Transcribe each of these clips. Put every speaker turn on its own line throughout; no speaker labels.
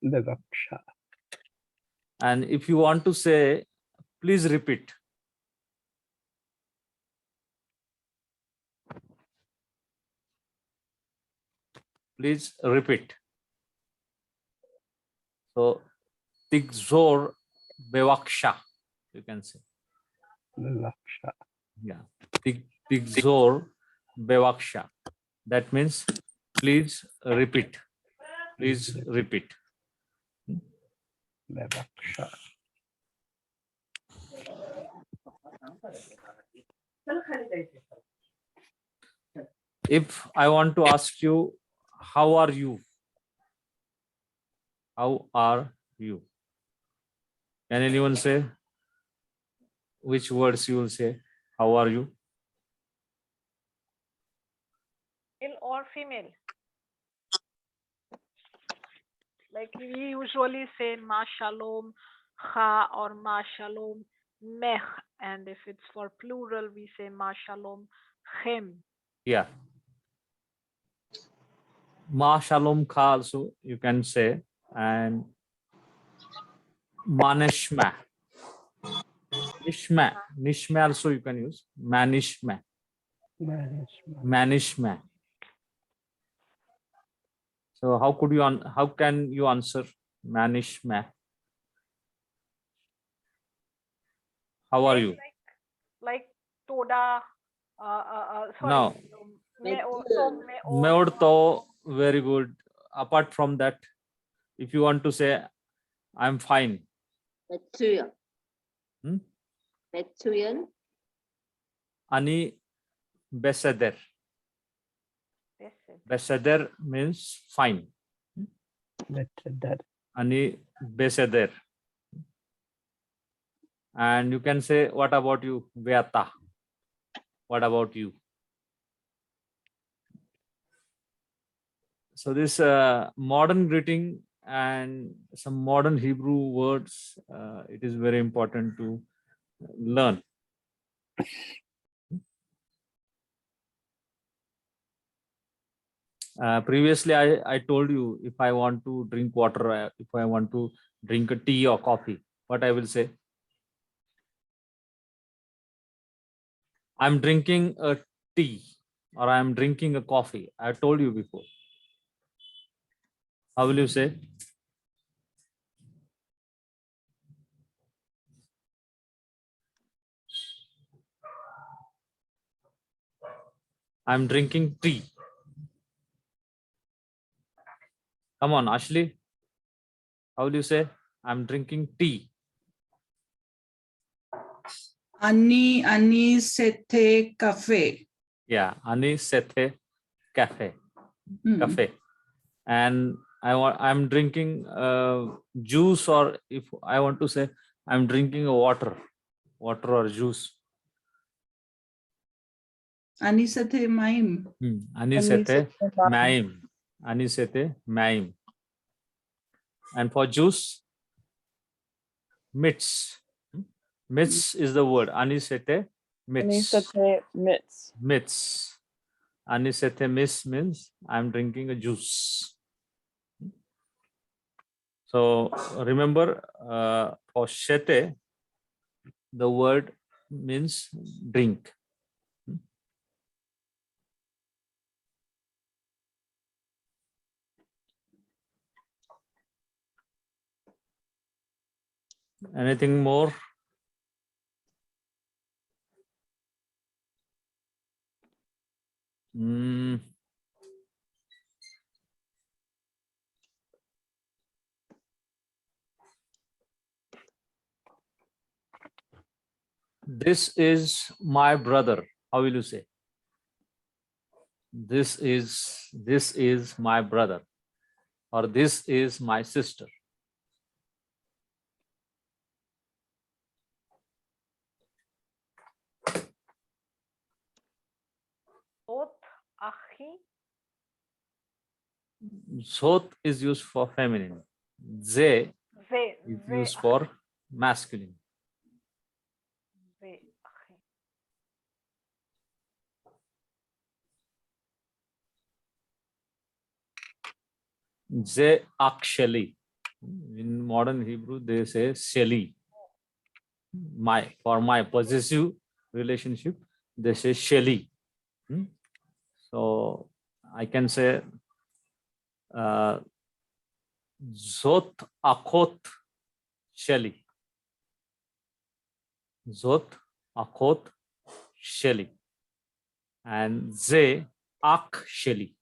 Vivaksha.
And if you want to say, please repeat. Please repeat. So, Tigzor Bevaksha, you can say.
Vivaksha.
Yeah. Tigzor Bevaksha. That means, please repeat. Please repeat.
Vivaksha.
If I want to ask you, how are you? How are you? Can anyone say which words you will say? How are you?
Male or female? Like we usually say ma shalom, ha or ma shalom, meh. And if it's for plural, we say ma shalom, chem.
Yeah. Ma shalom kha also you can say, and manishma. Nishma also you can use. Manishma. Manishma. So how could you how can you answer manishma? How are you?
Like toda. Sorry.
No. Meorto, very good. Apart from that, if you want to say, I'm fine. Ani beseder. Beseder means fine. Ani beseder. And you can say, what about you? Veata. What about you? So this modern greeting and some modern Hebrew words, it is very important to learn. Previously, I told you, if I want to drink water, if I want to drink a tea or coffee, what I will say? I'm drinking a tea or I'm drinking a coffee. I told you before. How will you say? I'm drinking tea. Come on, Ashley. How will you say? I'm drinking tea.
Ani sete cafe.
Yeah, ani sete cafe. Cafe. And I'm drinking juice, or if I want to say, I'm drinking a water or juice.
Anisete maim.
Anisete maim. Anisete maim. And for juice, mitz. Mitz is the word. Anisete mitz.
Anisete mitz.
Mitz. Anisete mitz means I'm drinking a juice. So remember, for shete, the word means drink. Anything more? This is my brother. How will you say? This is my brother, or this is my sister. Zot is used for feminine. Ze is used for masculine. Ze actually. In modern Hebrew, they say sheli. For my possessive relationship, they say sheli. So I can say zot akot sheli. Zot akot sheli. And ze ak sheli.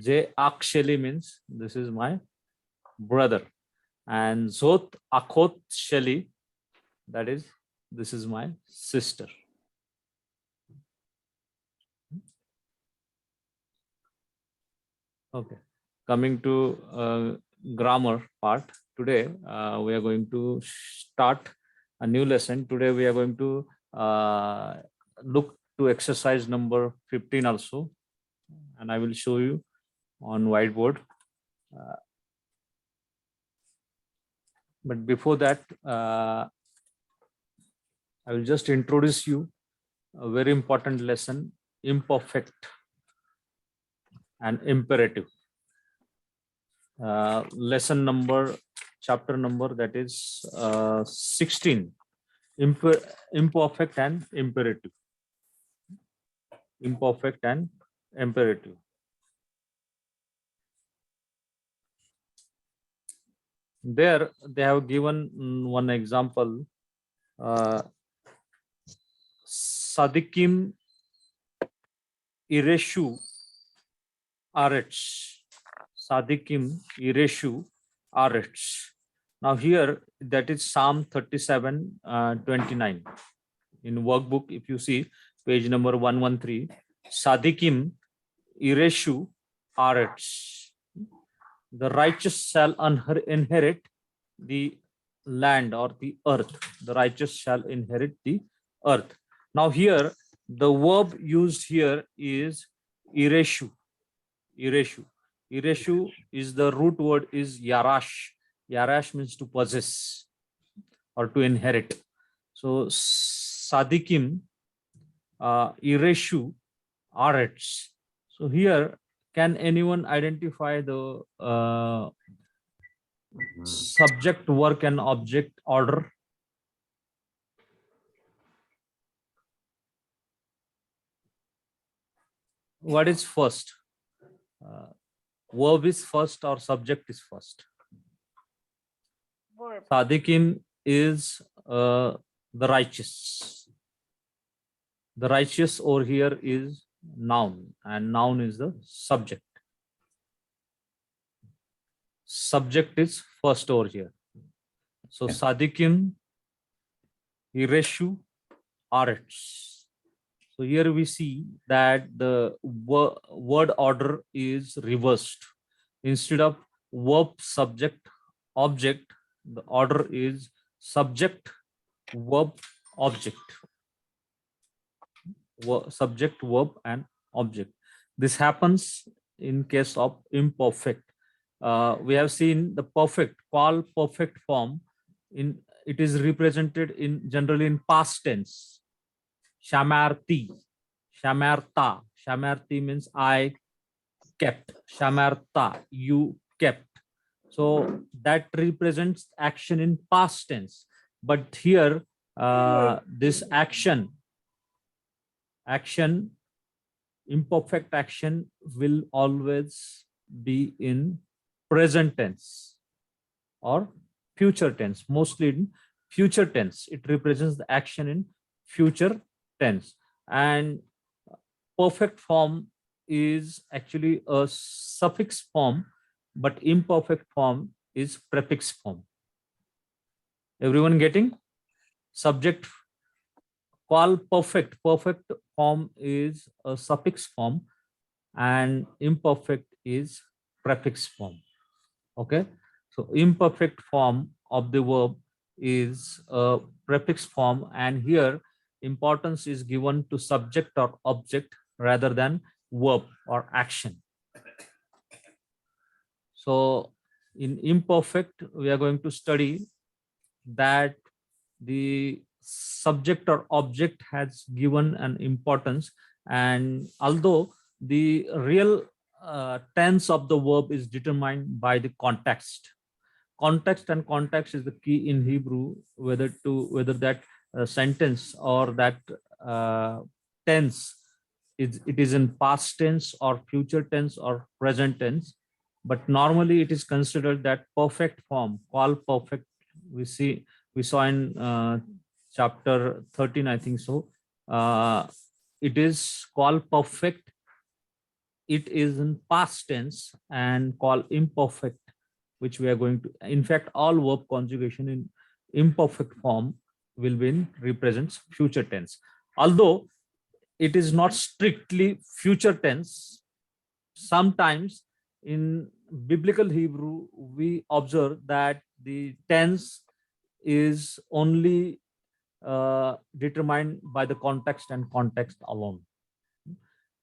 Ze ak sheli means this is my brother. And zot akot sheli, that is, this is my sister. Okay, coming to grammar part. Today we are going to start a new lesson. Today we are going to look to exercise number 15 also, and I will show you on whiteboard. But before that, I will just introduce you a very important lesson: imperfect and imperative. Lesson number, chapter number, that is 16, imperfect and imperative. Imperfect and imperative. There they have given one example. Sadikim ireshu arets. Sadikim ireshu arets. Now here, that is Psalm 37, 29. In workbook, if you see page number 113, Sadikim ireshu arets. The righteous shall inherit the land or the earth. The righteous shall inherit the earth. Now here, the verb used here is ireshu. Ireshu. Ireshu is the root word is yarash. Yarash means to possess or to inherit. So sadikim ireshu arets. So here, can anyone identify the subject, work, and object order? What is first? Verb is first or subject is first?
Verb.
Sadikim is the righteous. The righteous over here is noun, and noun is the subject. Subject is first over here. So Sadikim ireshu arets. So here we see that the word order is reversed. Instead of verb, subject, object, the order is subject, verb, object. Subject, verb, and object. This happens in case of imperfect. We have seen the perfect, Qal perfect form. It is represented in generally in past tense. Shamarti, shamarta. Shamarti means I kept. Shamarta, you kept. So that represents action in past tense. But here, this action, imperfect action will always be in present tense or future tense. Mostly in future tense. It represents the action in future tense. And perfect form is actually a suffix form, but imperfect form is prefix form. Everyone getting? Subject, Qal perfect. Perfect form is a suffix form, and imperfect is prefix form. Okay, so imperfect form of the verb is a prefix form, and here importance is given to subject or object rather than verb or action. So in imperfect, we are going to study that the subject or object has given an importance, and although the real tense of the verb is determined by the context. Context and context is the key in Hebrew, whether that sentence or that tense it is in past tense or future tense or present tense. But normally it is considered that perfect form, Qal perfect, we saw in chapter 13, I think so. It is Qal perfect. It is in past tense, and Qal imperfect, which we are going to, in fact, all verb conjugation in imperfect form will be in represents future tense. Although it is not strictly future tense, sometimes in biblical Hebrew, we observe that the tense is only determined by the context and context alone.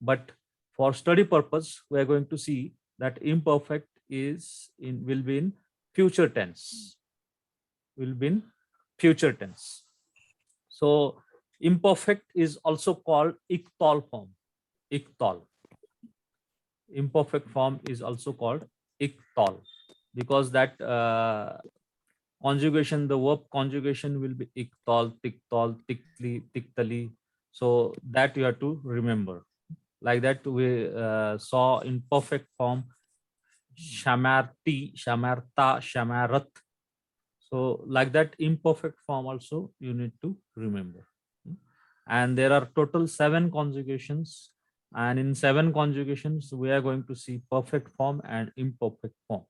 But for study purpose, we are going to see that imperfect will be in future tense. Will be in future tense. So imperfect is also called Qal form. Qal. Imperfect form is also called Qal, because that conjugation, the verb conjugation will be Qal, Tiktol, Tiktli, Tiktali. So that you have to remember. Like that we saw in perfect form Shamarti, Shamarta, Shamarat. So like that imperfect form also you need to remember. And there are total 7 conjugations, and in 7 conjugations we are going to see perfect form and imperfect form.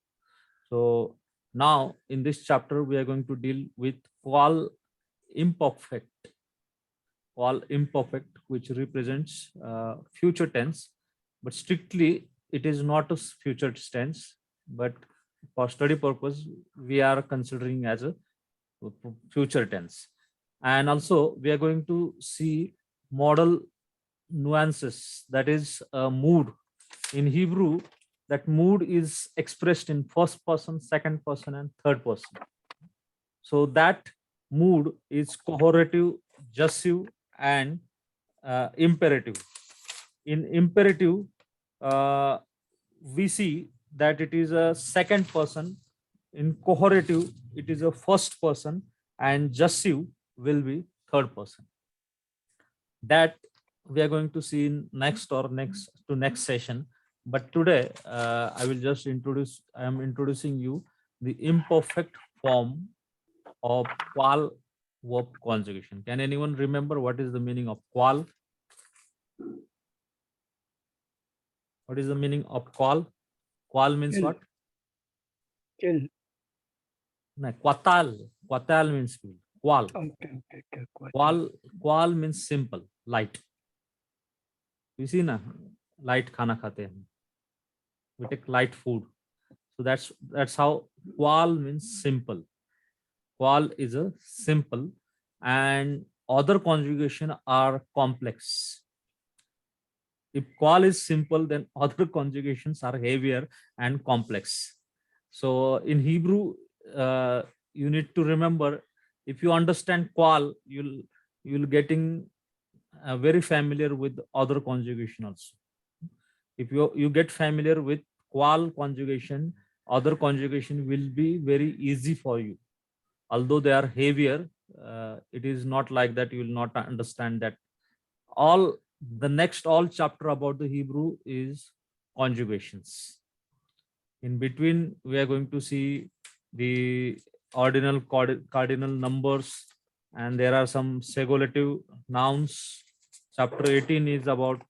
So now in this chapter we are going to deal with Qal imperfect. Qal imperfect, which represents future tense, but strictly it is not a future tense, but for study purpose we are considering as a future tense. And also we are going to see modal nuances, that is mood. In Hebrew, that mood is expressed in first person, second person, and third person. So that mood is coherative, jussive, and imperative. In imperative, we see that it is a second person. In coherative, it is a first person, and jussive will be third person. That we are going to see in next session. But today I am introducing you the imperfect form of Qal verb conjugation. Can anyone remember what is the meaning of Qal? What is the meaning of Qal? Qal means
Kill.
what?
Kill.
No, Qatal. Qatal means kill. Qal.
Okay.
Qal means simple, light. You see na, light khana khate hain. We take light food. So that's how Qal means simple. Qal is a simple, and other conjugation are complex. If Qal is simple, then other conjugations are heavier and complex. So in Hebrew, you need to remember, if you understand Qal, you'll getting very familiar with other conjugation also. If you get familiar with Qal conjugation, other conjugation will be very easy for you. Although they are heavier, it is not like that you will not understand that. All chapter about the Hebrew is conjugations. In between, we are going to see the ordinal cardinal numbers, and there are some segulative nouns. Chapter 18 is about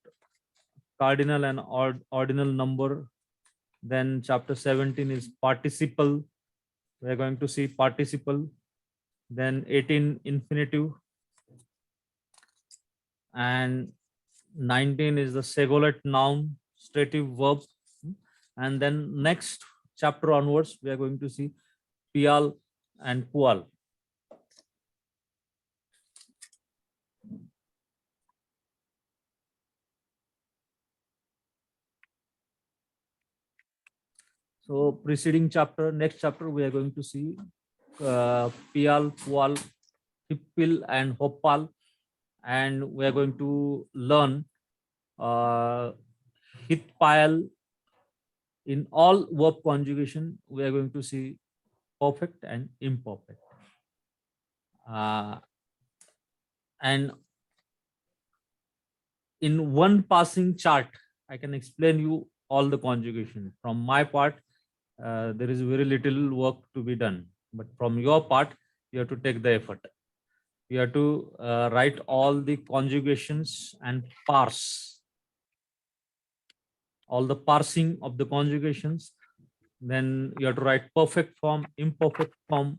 cardinal and ordinal number. Then chapter 17 is participle. We are going to see participle. Then 18 infinitive, and 19 is the segolate noun, stative verb. And then next chapter onwards, we are going to see Qal and Qal. So preceding chapter, next chapter, we are going to see Qal, Qal, Hippil, and Hoppal. And we are going to learn Hitpile, In all verb conjugation, we are going to see perfect and imperfect. And in one passing chart, I can explain you all the conjugation. From my part, there is very little work to be done. But from your part, you have to take the effort. You have to write all the conjugations and parse all the parsing of the conjugations. Then you have to write perfect form, imperfect form,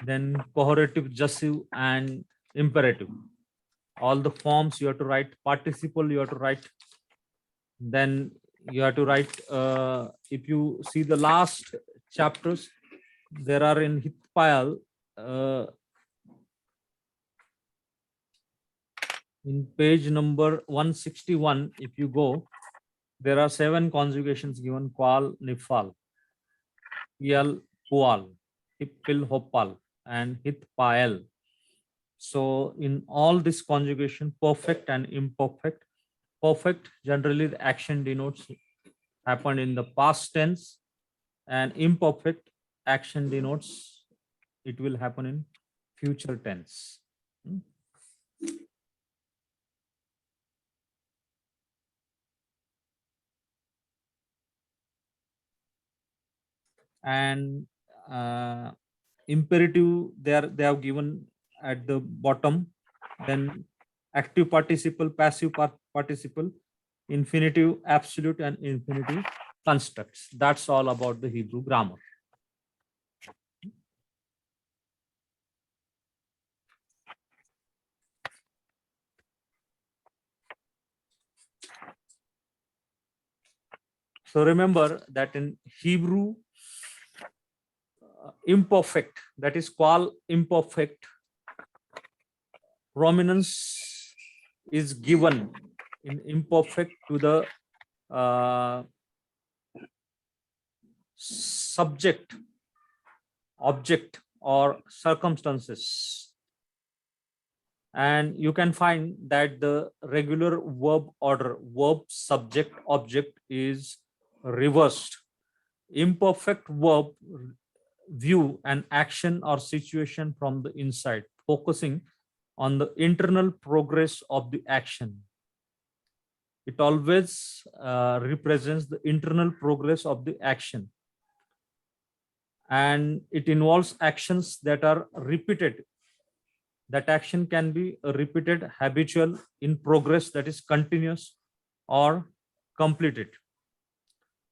then coherative, jussive, and imperative. All the forms you have to write, participle you have to write. Then you have to write, if you see the last chapters, there are in Hitpile, in page number 161, if you go, there are 7 conjugations given: Qal, Nifal, Qal, Pual, Hippil, Hopal, and Hitpael. So in all this conjugation, perfect and imperfect. Perfect, generally the action denotes happened in the past tense, and imperfect action denotes it will happen in future tense. And imperative, they have given at the bottom. Then active participle, passive participle, infinitive, absolute, and infinitive constructs. That's all about the Hebrew grammar. So remember that in Hebrew, imperfect, that is Qal imperfect, prominence is given in imperfect to the subject, object, or circumstances. And you can find that the regular verb order, verb, subject, object, is reversed. Imperfect verb view an action or situation from the inside, focusing on the internal progress of the action. It always represents the internal progress of the action, and it involves actions that are repeated. That action can be a repeated, habitual, in progress, that is continuous, or completed.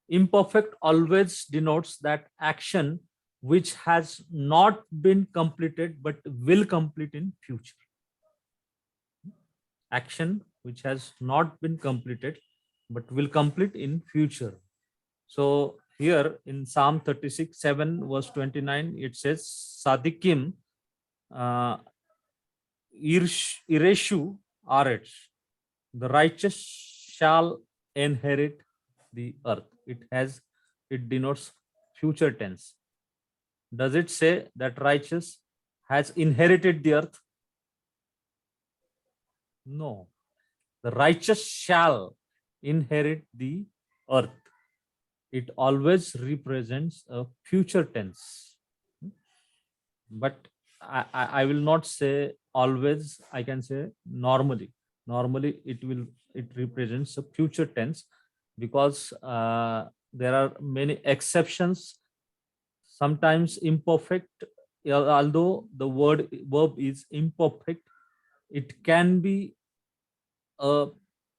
Imperfect always denotes that action which has not been completed but will complete in future. Action which has not been completed but will complete in future. So here in Psalm 36, 7 verse 29, it says, Sadikim Ireshu Aretz, the righteous shall inherit the earth. It denotes future tense. Does it say that righteous has inherited the earth? No. The righteous shall inherit the earth. It always represents a future tense. But I will not say always, I can say normally. Normally it represents a future tense, because there are many exceptions. Sometimes imperfect, although the verb is imperfect, it can be a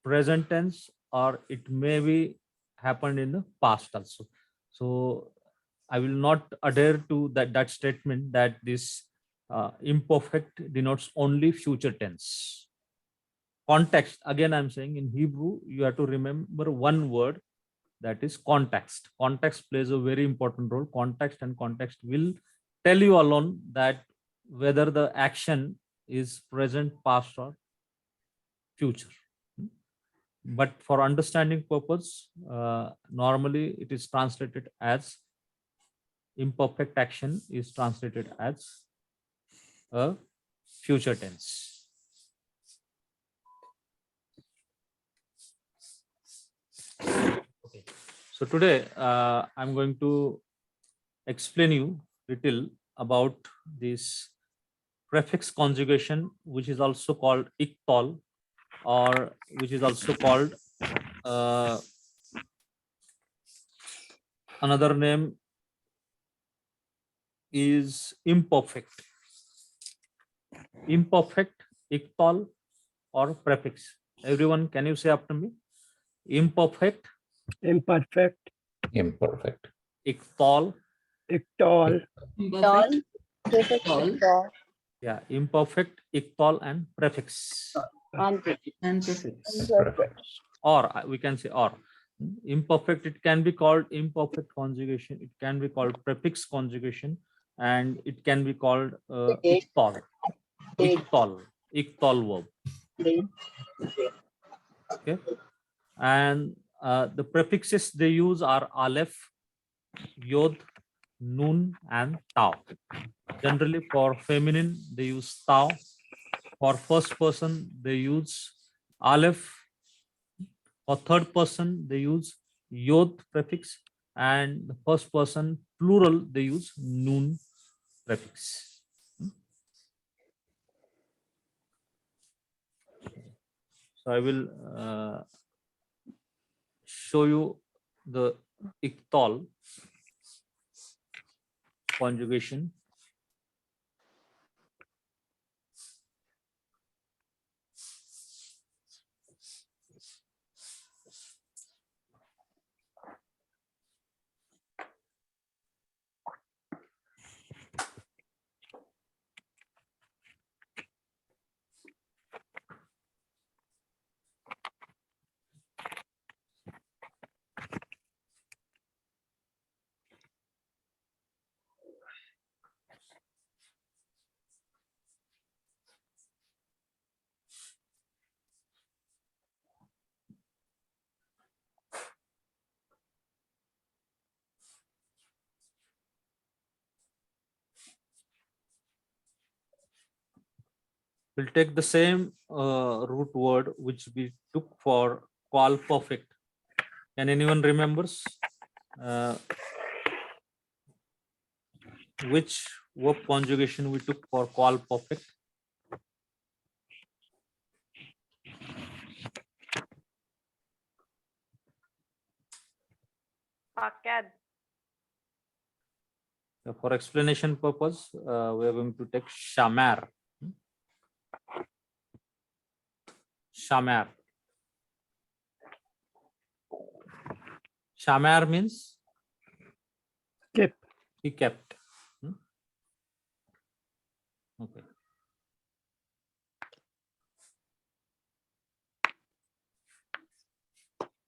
present tense, or it may be happened in the past also. So I will not adhere to that statement that this imperfect denotes only future tense. Context, again I'm saying, in Hebrew you have to remember one word, that is context. Context plays a very important role. Context and context will tell you alone that whether the action is present, past, or future. But for understanding purpose, normally it is translated as imperfect action is translated as a future tense. Okay. So today I'm going to explain you little about this prefix conjugation, which is also called iktol, or which is also called another name is imperfect. Imperfect, iktol, or prefix. Everyone, can you say after me? Imperfect,
Imperfect,
Imperfect.
iktol.
iktol,
Imperfect.
Prefix
Tall.
Yeah, imperfect, iktol, and prefix.
and prefix.
And prefix.
Prefix.
Or we can say or. Imperfect, it can be called imperfect conjugation. It can be called prefix conjugation, and it can be called iktol. Iktol verb. Okay, and the prefixes they use are aleph, yod, nun, and tau. Generally, for feminine, they use tau. For first person, they use aleph. For third person, they use yod prefix, and the first person plural, they use nun prefix. So I will show you the iktol conjugation. We'll take the same root word which we took for Qal perfect. Can anyone remembers which verb conjugation we took for Qal perfect?
Pakad.
So for explanation purpose, we are going to take shamar. Shamar. Shamar means
kept,
he kept. Okay.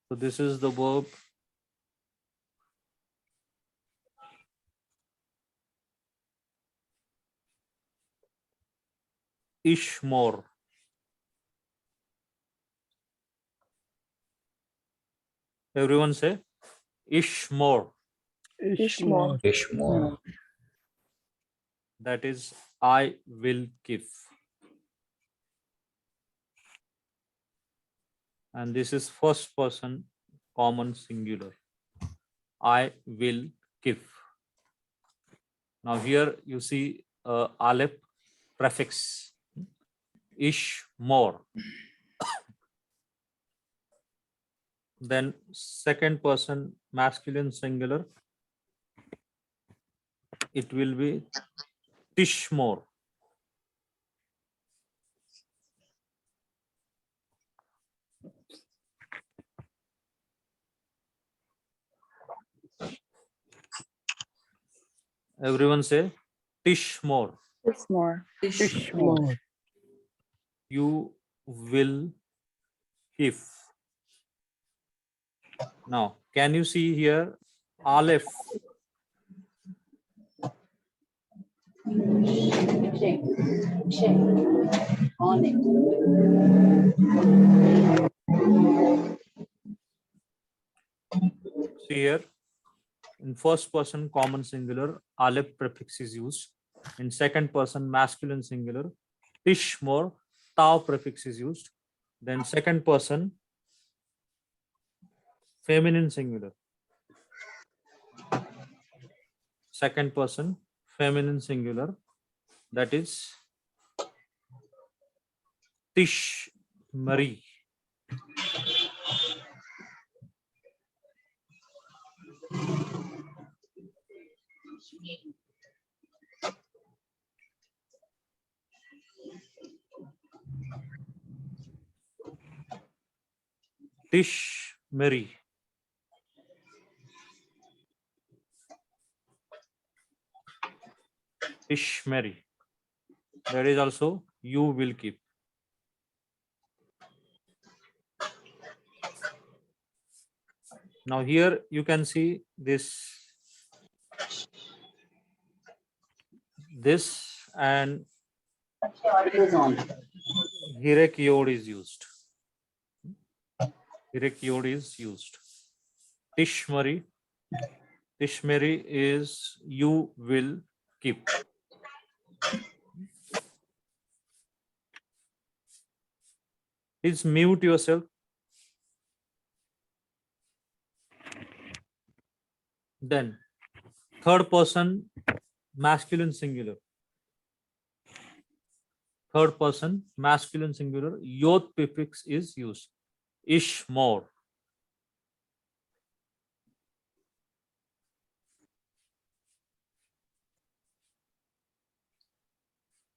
So this is the verb ishmor. Everyone say ishmor.
ishmor,
Ishmore.
That is I will give. And this is first person common singular. I will give. Now here you see aleph prefix. Ish more. Then second person masculine singular. It will be tishmor. Everyone say tishmor.
Ishmore.
ishmor,
You will give. Now, can you see here aleph?
Check. Check. On it.
See here, in first person common singular, aleph prefix is used. In second person masculine singular, tishmor, tau prefix is used. Then second person feminine singular, second person feminine singular, that is Tish Marie. Tish Marie. Tish Mary. That is also you will keep. Now here you can see this and
It is on.
Hirek yod is used. Hirek yod is used. Tish Mary. Tish Mary is you will keep. Please mute yourself. Then third person masculine singular. Third person masculine singular, yod prefix is used. Ish more.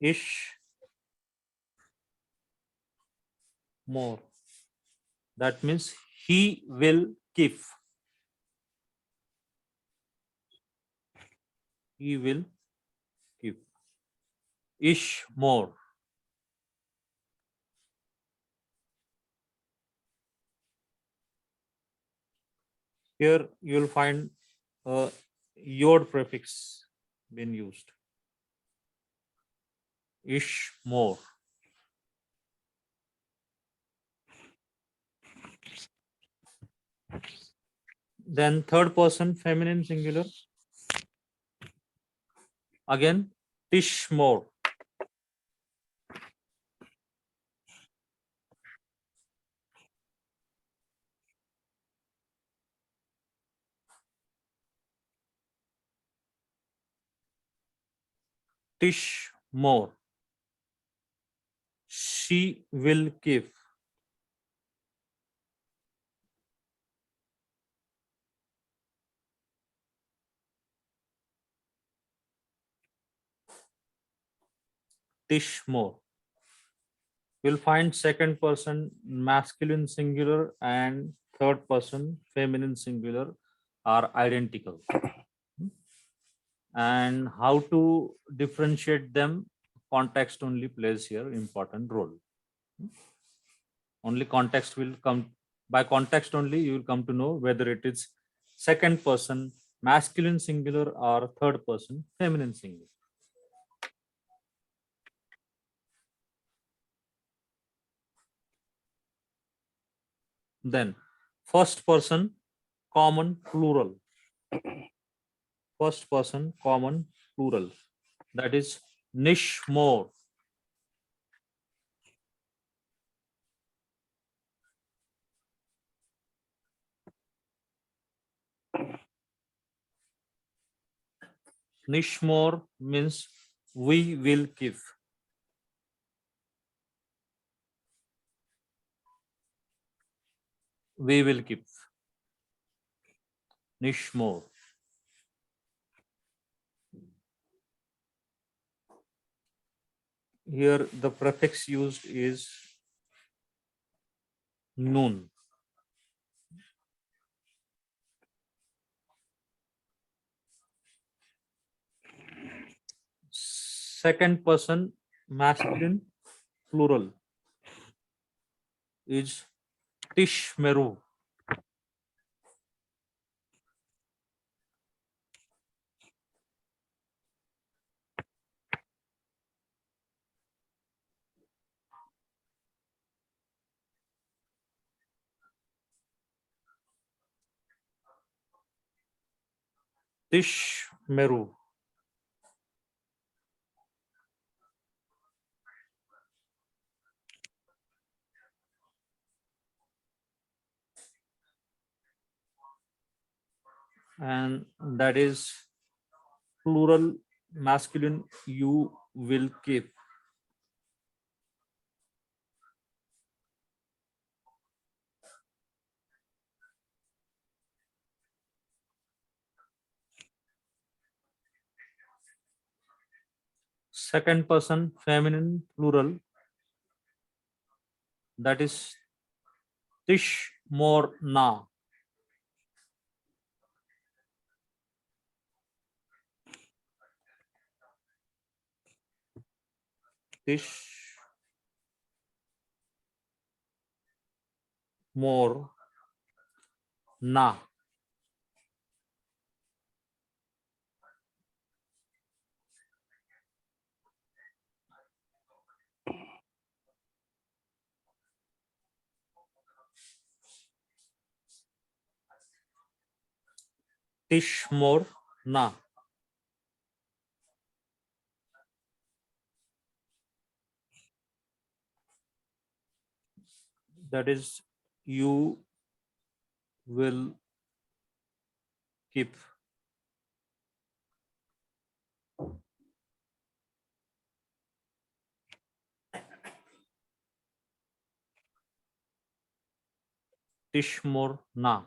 Ish more. That means he will keep. He will keep. Ish more. Here you will find a yod prefix being used. Ish more. Then third person feminine singular. Again, tish more. Tish more. She will keep. Tish more. You'll find second person masculine singular and third person feminine singular are identical. And how to differentiate them, context only plays here important role. Only context will come, by context only you will come to know whether it is second person masculine singular or third person feminine singular. Then first person common plural. First person common plural, that is nish more. Nish more means we will give. We will give. Nish more. Here the prefix used is noon. Second person masculine plural is tishmeru. Tishmeru. And that is plural masculine you will keep. Second person feminine plural, that is tish more na. Tish more na. Tish more na. That is you will keep. Tish more na.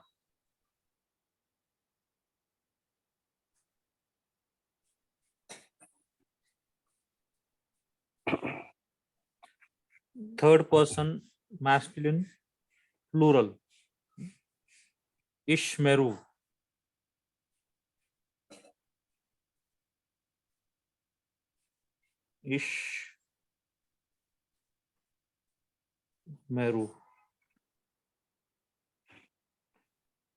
Third person masculine plural, ishmeru. Ishmeru.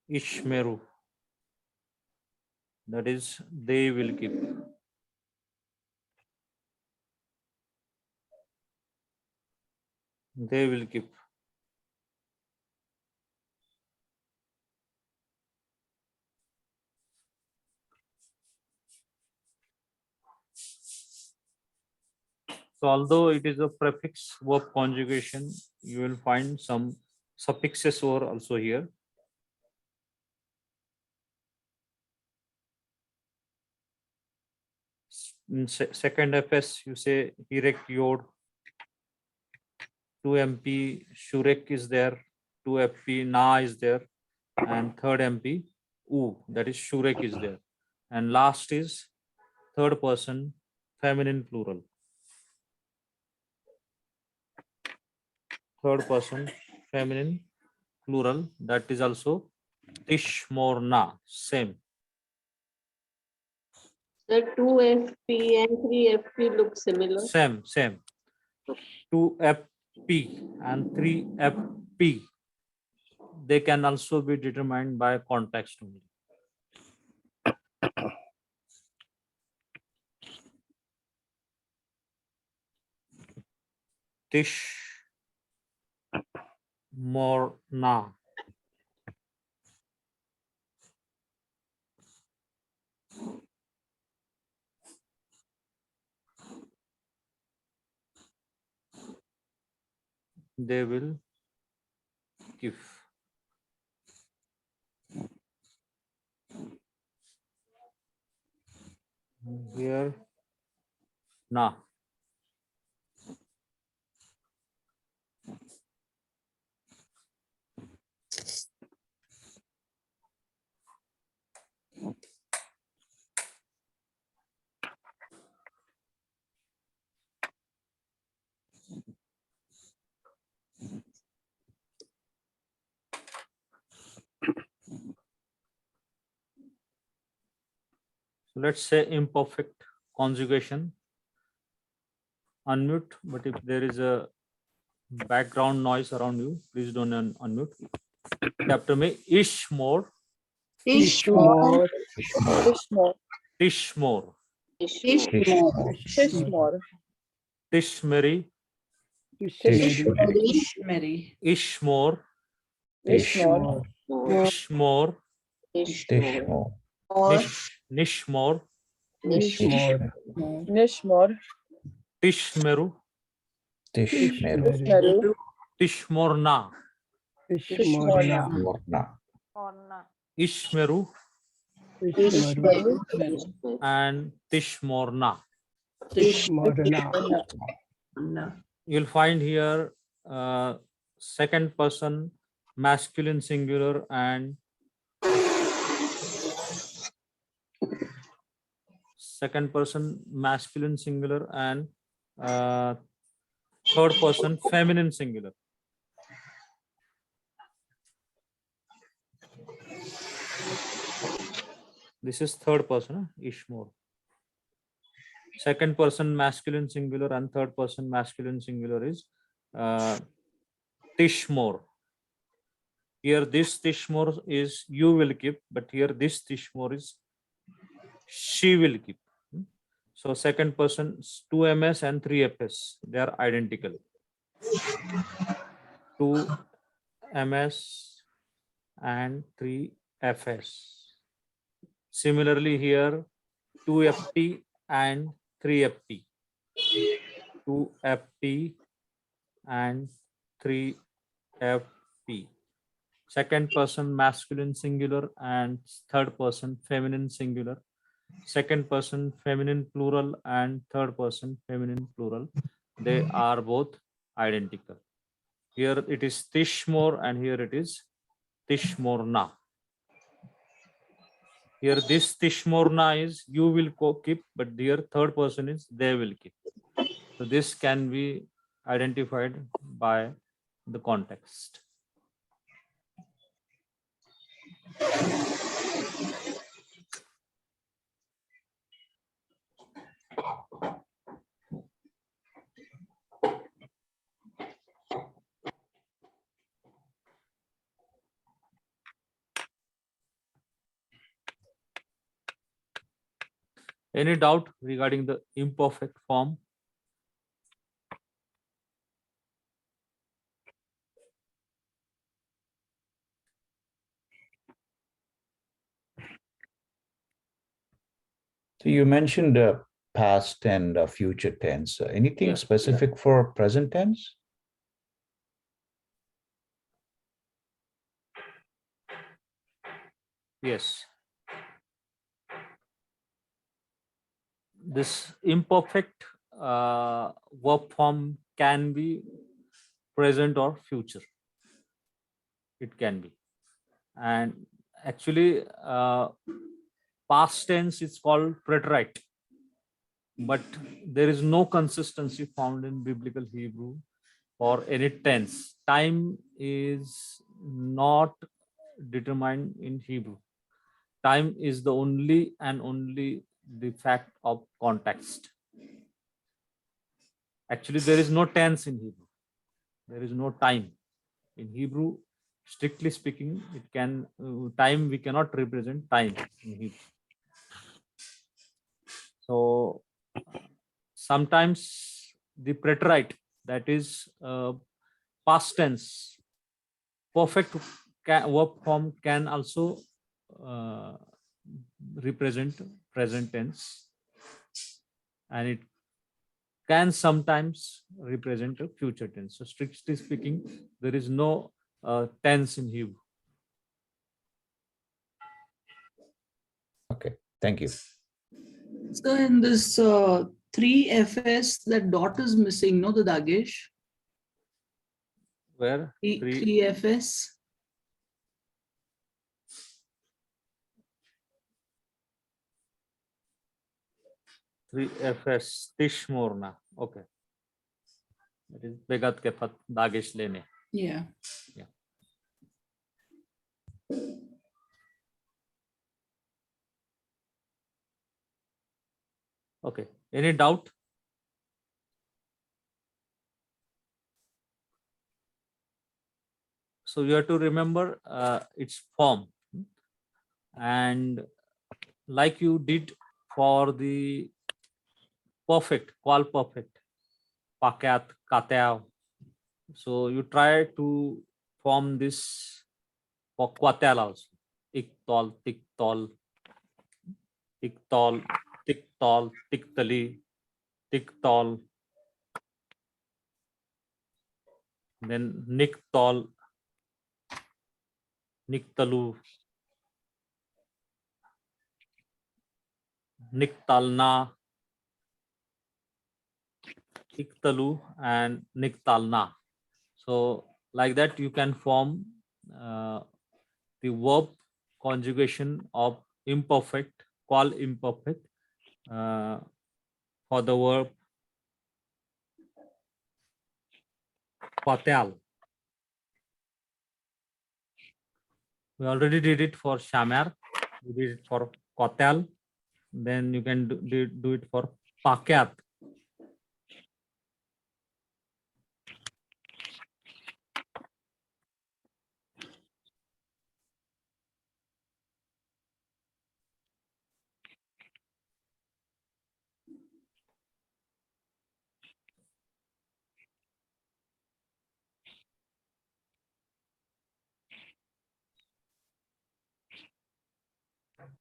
Ishmeru. That is they will keep. They will keep. So although it is a prefix verb conjugation, you will find some suffixes over also here. In second FS, you say Hirek Yod, 2 MP Shurek is there, 2 FP Na is there, and third MP U, that is Shurek is there. And last is third person feminine plural. Third person feminine plural, that is also Tishmorna, same.
The 2FP and 3FP look similar.
Same. 2FP and 3FP. They can also be determined by context only. Tishmorna. They will give. Here, na. So let's say imperfect conjugation. Unmute, but if there is a background noise around you, please don't unmute. After me, Ishmore.
Ishmore.
Ishmore.
Tishmore.
Ishmore.
Ishmore.
Tishmeri.
Ishmeri.
Ishmore.
Ishmore.
Ishmore.
Ishmore.
Nishmore.
Ishmore.
Nishmore.
Tishmeru.
Ishmeru.
Tishmorna.
Ishmorna.
Or na.
Ishmeru.
Ishmaru.
and Tishmorna.
Tishmarna.
You'll find here second person masculine singular and second person masculine singular and third person feminine singular. This is third person, Ishmor. Second person masculine singular and third person masculine singular is Tishmor. Here this Tishmor is you will keep, but here this Tishmor is she will keep. So second person 2 ms and 3 fs, they are identical. 2 ms and 3 fs. Similarly here 2 ft and 3 ft. 2 ft and 3 ft. Second person masculine singular and third person feminine singular. Second person feminine plural and third person feminine plural. They are both identical. Here it is Tishmor and here it is Tishmorna. Here this Tishmorna is you will keep, but here third person is they will keep. So this can be identified by the context. Any doubt regarding the imperfect form?
So you mentioned past and future tense. Anything
Yeah.
specific for present tense?
Yes. This imperfect verb form can be present or future. It can be. And actually, past tense is called preterite. But there is no consistency found in biblical Hebrew for any tense. Time is not determined in Hebrew. Time is the only and only the fact of context. Actually, there is no tense in Hebrew. There is no time. In Hebrew, strictly speaking, it can time we cannot represent time in Hebrew. So sometimes the preterite, that is past tense, perfect verb form can also represent present tense, and it can sometimes represent a future tense. So strictly speaking, there is no tense in Hebrew.
Okay, thank you.
So in this 3fs, that dot is missing, no, the Dagesh?
Where
3fs.
3fs Tishmorna. Okay. That is Begat Kefat Dagesh Lene.
Yeah.
Yeah. Okay. Any doubt? So you have to remember its form, and like you did for the perfect, Qal perfect, pakat, kateav. So you try to form this for quatel also. Iktol, tiktol, tiktol, tiktol, tiktali, tiktol. Then niktol, niktalu. Niktalna, Iktalu, and Niktalna. So like that, you can form the verb conjugation of imperfect, Qal imperfect, for the verb Qatal. We already did it for Shamar. We did it for Qatal. Then you can do it for Pakyat.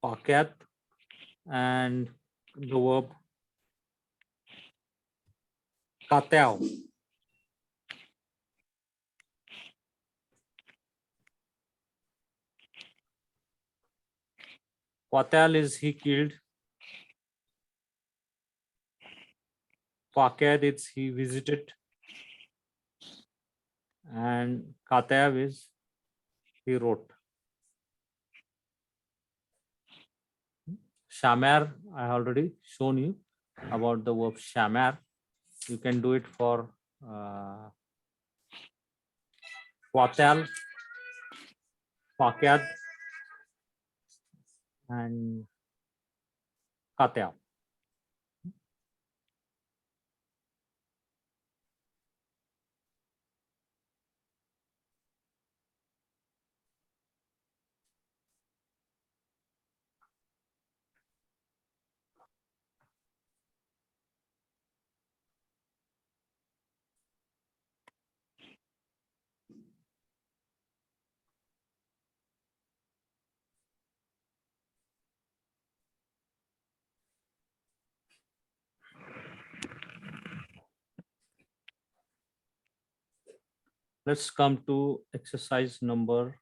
Pakyat and the verb Katel. Qatal is he killed. Pakyat is he visited. And Katab is he wrote. Shamar, I already shown you about the verb Shamar. You can do it for Qatal, Pakyat, and Katab. Let's come to exercise number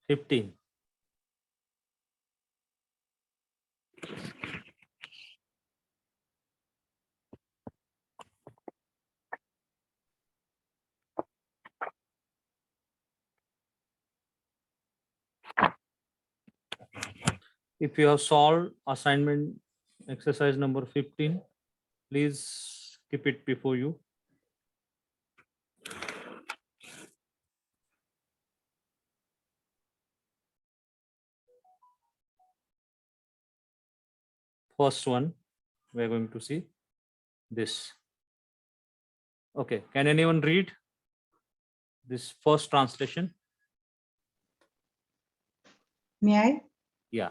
15. If you have solved assignment exercise number 15, please keep it before you. First one, we're going to see this. Okay, can anyone read this first translation?
May I?
Yeah,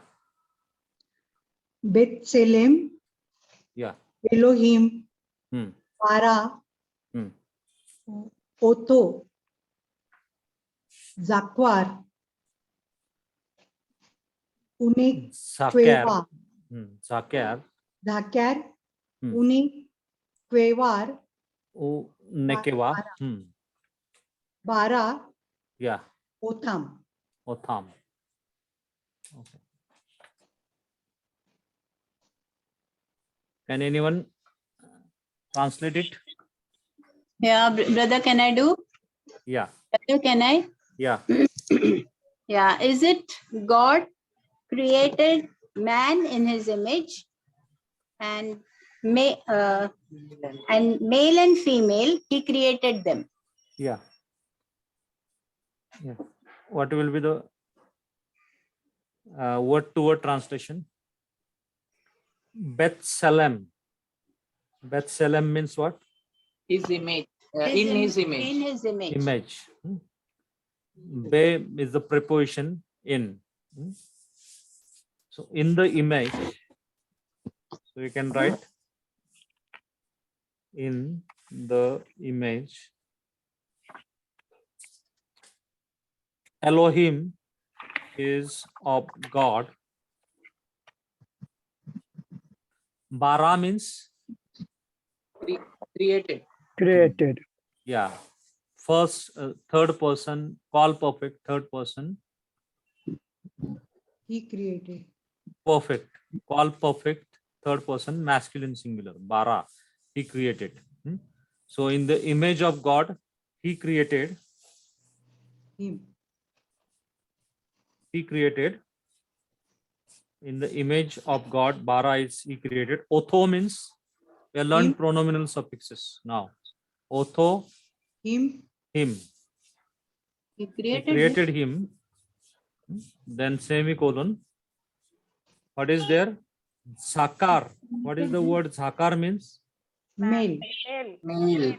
Bethlehem,
yeah.
Elohim,
Hmm.
Para,
Hmm.
Otho, Zakwar, Unik,
Zakar.
Kweva,
Zakar.
Dhakar,
Hmm.
Unik, Kwewar,
Nekewa.
Bara,
Yeah,
Otham.
Otham. Okay. Can anyone translate it?
Yeah, brother, can I do?
Yeah,
Brother, can I?
yeah.
Yeah, is it God created man in his image and male and female, he created them.
Yeah. Yeah. What will be the word to word translation? Bethlehem. Bethlehem means what?
His image. In his image.
In his image.
Image. Be is the preposition in. So in the image, so you can write in the image. Elohim is of God. Bara means
Created.
Created.
yeah. First, third person, Qal perfect, third person.
He created.
Perfect. Qal perfect, third person, masculine singular. Bara. He created. So in the image of God, he created.
Him.
He created. In the image of God, bara is he created. Otho means we learned
Him.
pronominal suffixes now. Otho,
Him.
him.
He
He
created,
created him. Then semicolon. What is there? Zakar. What is the word zakar means?
Male.
Male.
Male.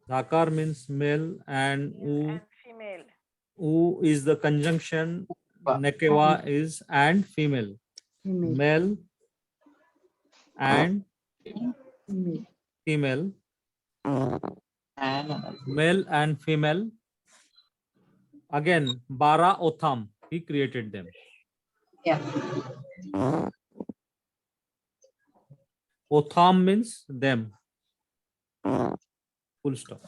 Zakar means male, and
And female.
u is the conjunction. Nekewa is and female.
Female.
Male and
Female.
female.
And
Male and female. Again, bara otham. He created them.
yeah.
Otham means them. Full stop.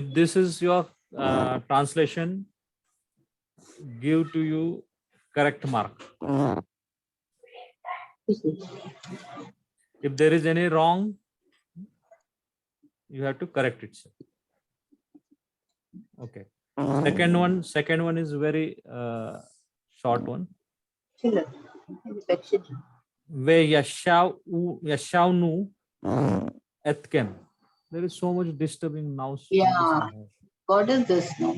If this is your translation, give to you correct mark. If there is any wrong, you have to correct it. Okay. Second one is very short one.
Chiller.
Ve yashau etkem. There is so much disturbing nouns. in this
Yeah.
Mahar.
What is this now?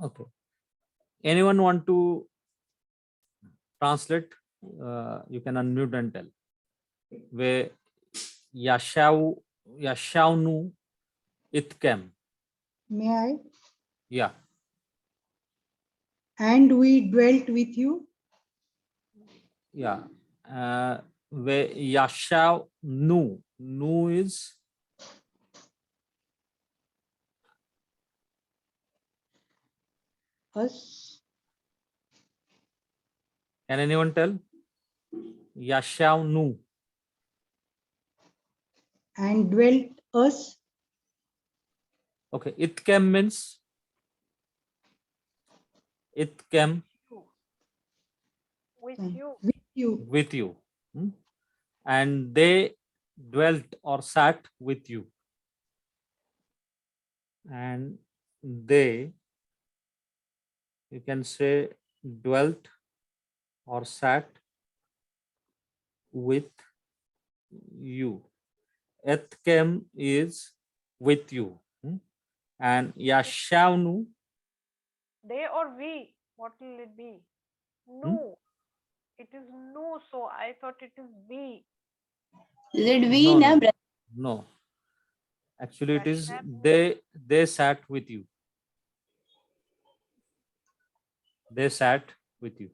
Okay. Anyone want to translate? You can unmute and tell. Ve yashaunu itkem.
May I?
Yeah.
And we dwelt with you.
Yeah. Ve yashanu. Nu is
Us.
can anyone tell? Yashanu.
And dwelt us.
Okay. Itkem means itkem
With
With
you.
you.
with you. And they dwelt or sat with you. And they, you can say, dwelt or sat with you. Etkem is with you. And yashavnu,
They or we? What will it be? No. It is no, so I thought it is we.
Is it we,
No,
na,
no.
brother?
no. Actually, it is
Yashavnu.
they sat with you. They sat with you.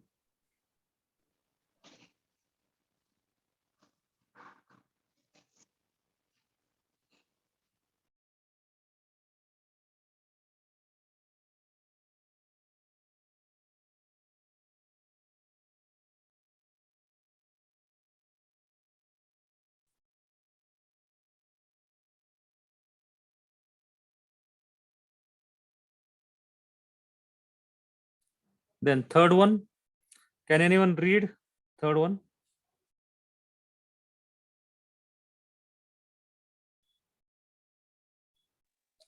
Then third one, can anyone read third one?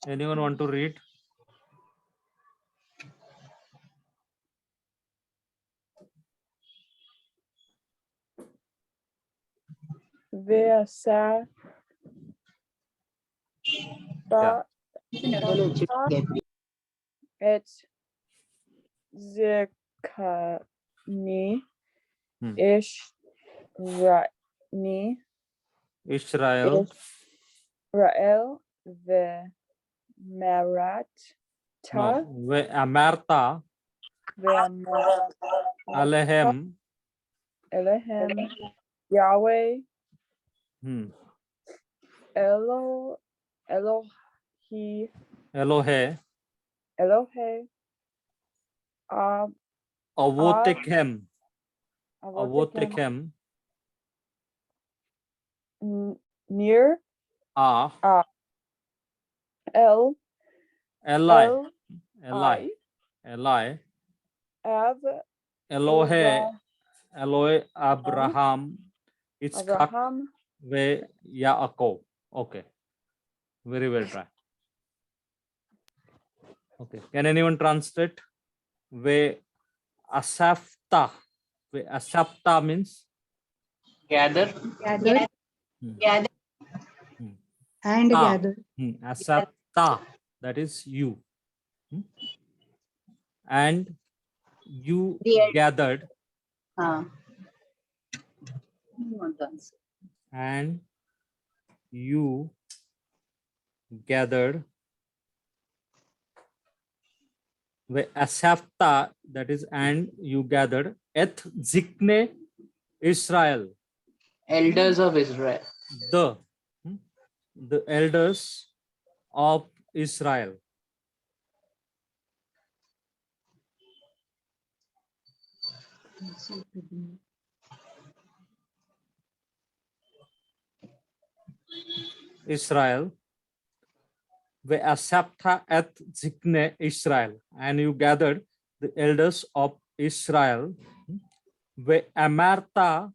Anyone want to read?
Versa
Yeah.
et zirkani ishrani
Israel.
Israel ve merat
No. Ve amarta alehem.
Elohim Yahweh Elohe
Elohe.
Ab
Avotekhem.
Avotekem near
A,
L
Eli,
L
Eli, Eli,
Av
Elohe, Elohe, Abraham, Yitzchak,
Abraham
ve Yaakov. Okay, very well done. Okay, can anyone translate? Ve asafta. Ve asafta means
Gather.
Gather
Gather.
and
ta.
gather.
Asafta, that is you. And you
The-
gathered,
I want to answer.
and you gathered. Ve asafta, that is, and you gathered. Et zikne Israel,
Elders of Israel.
the elders of Israel. Israel. Ve asapta et zikne Israel, and you gathered the elders of Israel. Ve amarta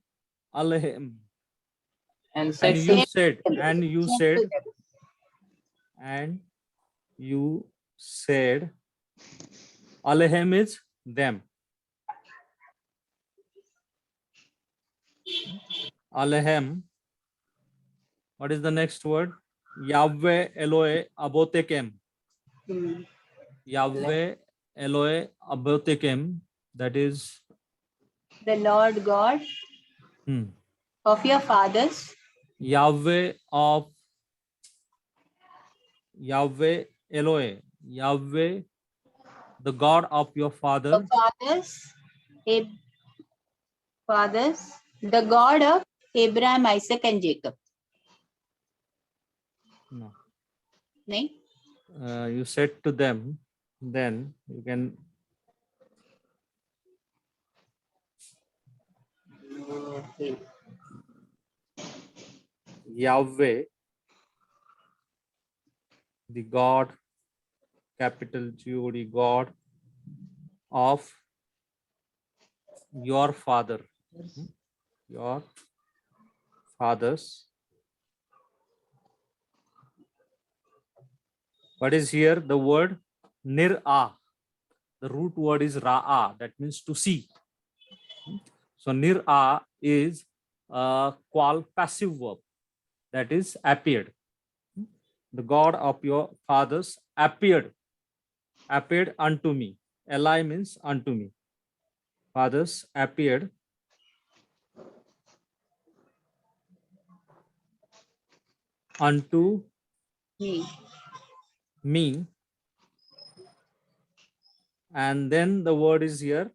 alehem,
And
and
said
you
to
said,
Same to them.
and you said, alehem is them. Alehem. What is the next word? Yahweh Elohe Abotekem.
Hmm.
Yahweh Elohe Abotekem. That is
The Lord God of your fathers,
Yahweh of Yahweh Elohe. Yahweh, the God of your
your
father.
Ab- fathers, the God of Abraham, Isaac, and Jacob.
No.
Nahin?
You said to them, then you can
Okay.
Yahweh, the God, capital G-O-D, God of your father, your fathers. What is here? The word nir'ah. The root word is ra'ah, that means to see. So nir'ah is a qual passive verb, that is appeared. The God of your fathers appeared unto me. Eli means unto me. Fathers appeared unto me. And then the word is here,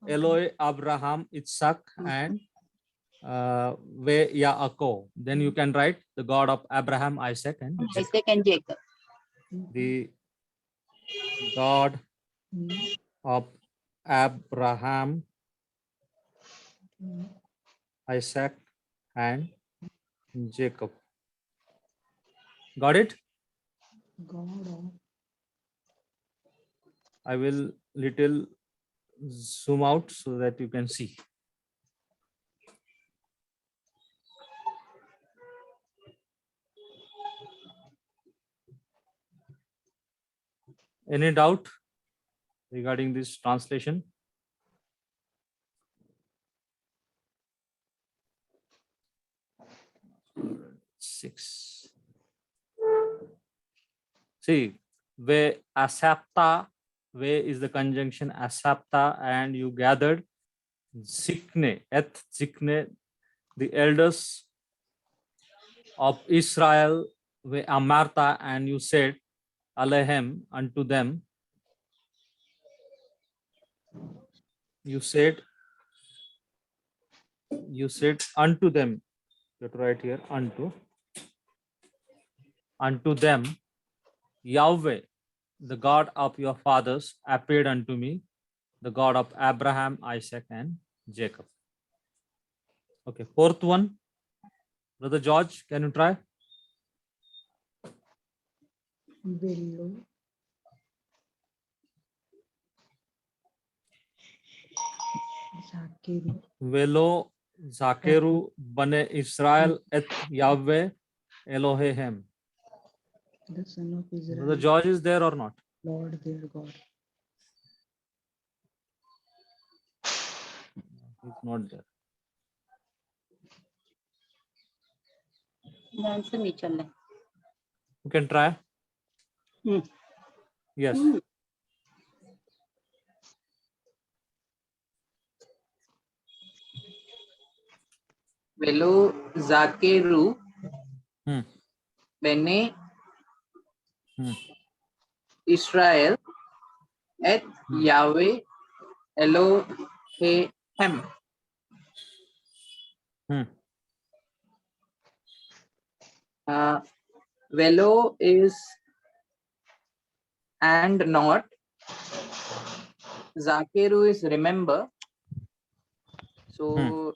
Eloi, Abraham, Isaac, and Ve Yaakov. Then you can write the God of Abraham, Isaac, and Jacob.
Isaac and Jacob.
The God of Abraham, Isaac, and Jacob. Got it? I will little zoom out so that you can see. Any doubt regarding this translation? Six. See, ve asapta, ve is the conjunction asapta, and you gathered zikne, et zikne, the elders of Israel, ve amarta, and you said alehem, unto them. You said unto them. You have to write here unto them. Yahweh, the God of your fathers, appeared unto me, the God of Abraham, Isaac, and Jacob. Okay, fourth one. Brother George, can you try?
Vello. Zakeru.
Velo Zakeru bane Israel et Yahweh Elohehem.
The son of Israel.
Brother George is there or not?
Lord their God.
He's not there.
Answer नहीं चल रहा है।
You can try. Yes.
Velo Zakeru
Hmm.
Bene
Hmm.
Israel et Yahweh Elohehem.
Hmm.
Velo is and not. Zakeru is remember. So,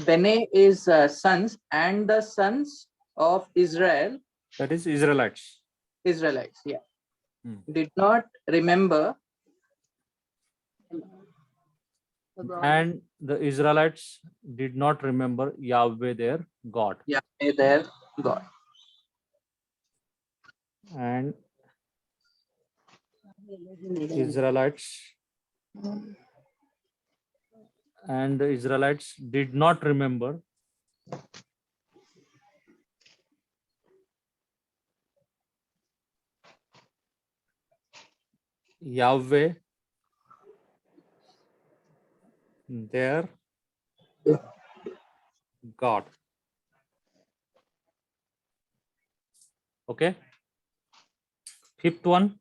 Bene is sons, and the sons of Israel,
That is Israelites.
Israelites, yeah,
Hmm.
did not remember.
And the Israelites did not remember Yahweh their God.
Yahweh their God.
And Israelites and the Israelites did not remember Yahweh their God. Okay. Fifth one.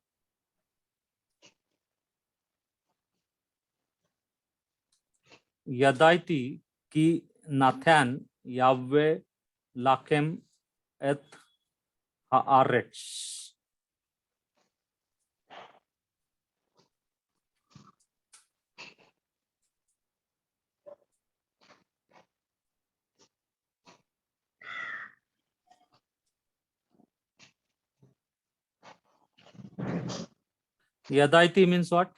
Yadaiti ki Nathan Yahweh Lachem et Haaretz. Yadaiti means what?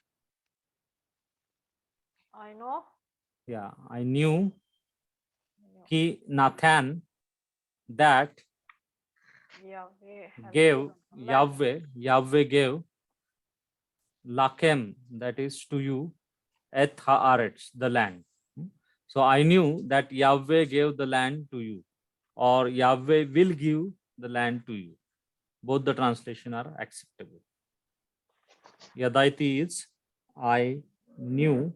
I know.
Yeah, I knew ki Nathan that
Yahweh has
gave
given land.
Yahweh gave Lachem, that is to you, et Haaretz, the land. So I knew that Yahweh gave the land to you, or Yahweh will give the land to you. Both the translation are acceptable. Yadaiti is I knew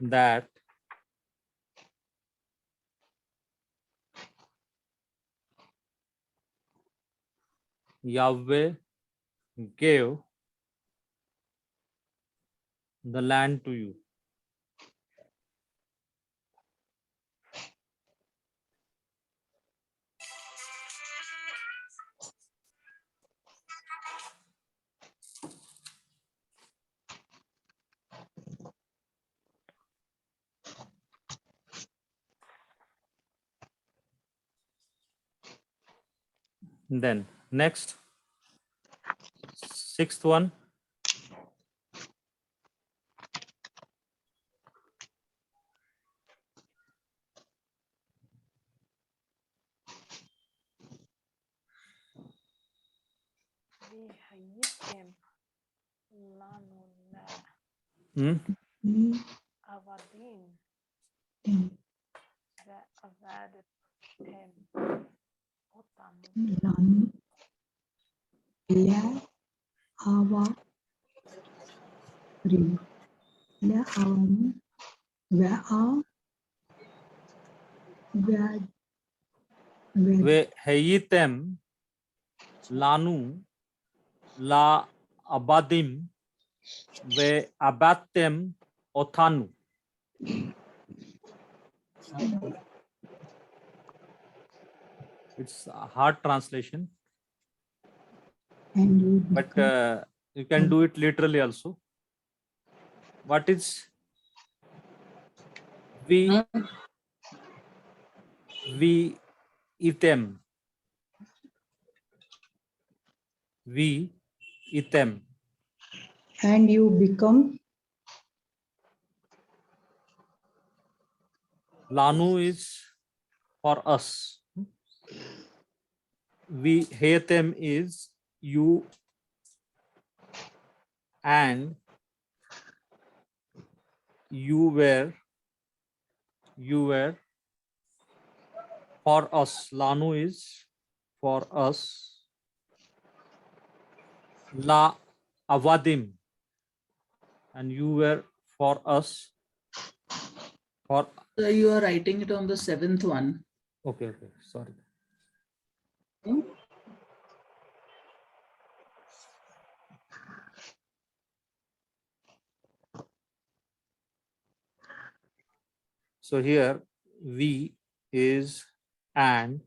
that Yahweh gave the land to you. Then next, sixth one.
והייתם לנו
Hmm.
לעבדים
Hmm.
ועבדתם אותנו.
Lan. La. Ava. Rim. La. Avam. Va'a. Vad.
Vehayitem lanu la abadim ve abatem othanu. It's a hard translation,
And you
but you can do it literally also. What is We item. We item.
And you become
Lanu is for us. We hetem is you and you were for us. Lanu is for us. La avadim, and you were for us. For
So you are writing it on the 7th one.
okay, sorry. So here we is and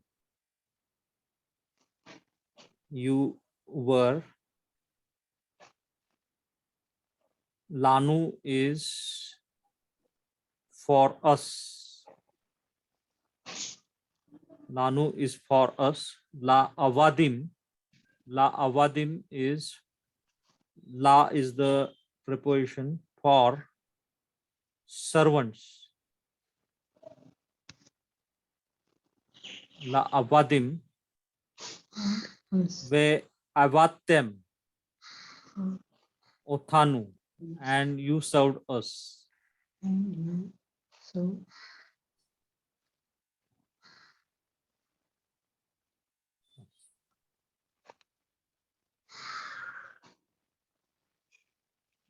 you were. Lanu is for us. Lanu is for us. La avadim. La avadim is, la is the preposition for servants. La avadim.
us.
Ve avatem.
uh,
Othanu. And you served us.
And you so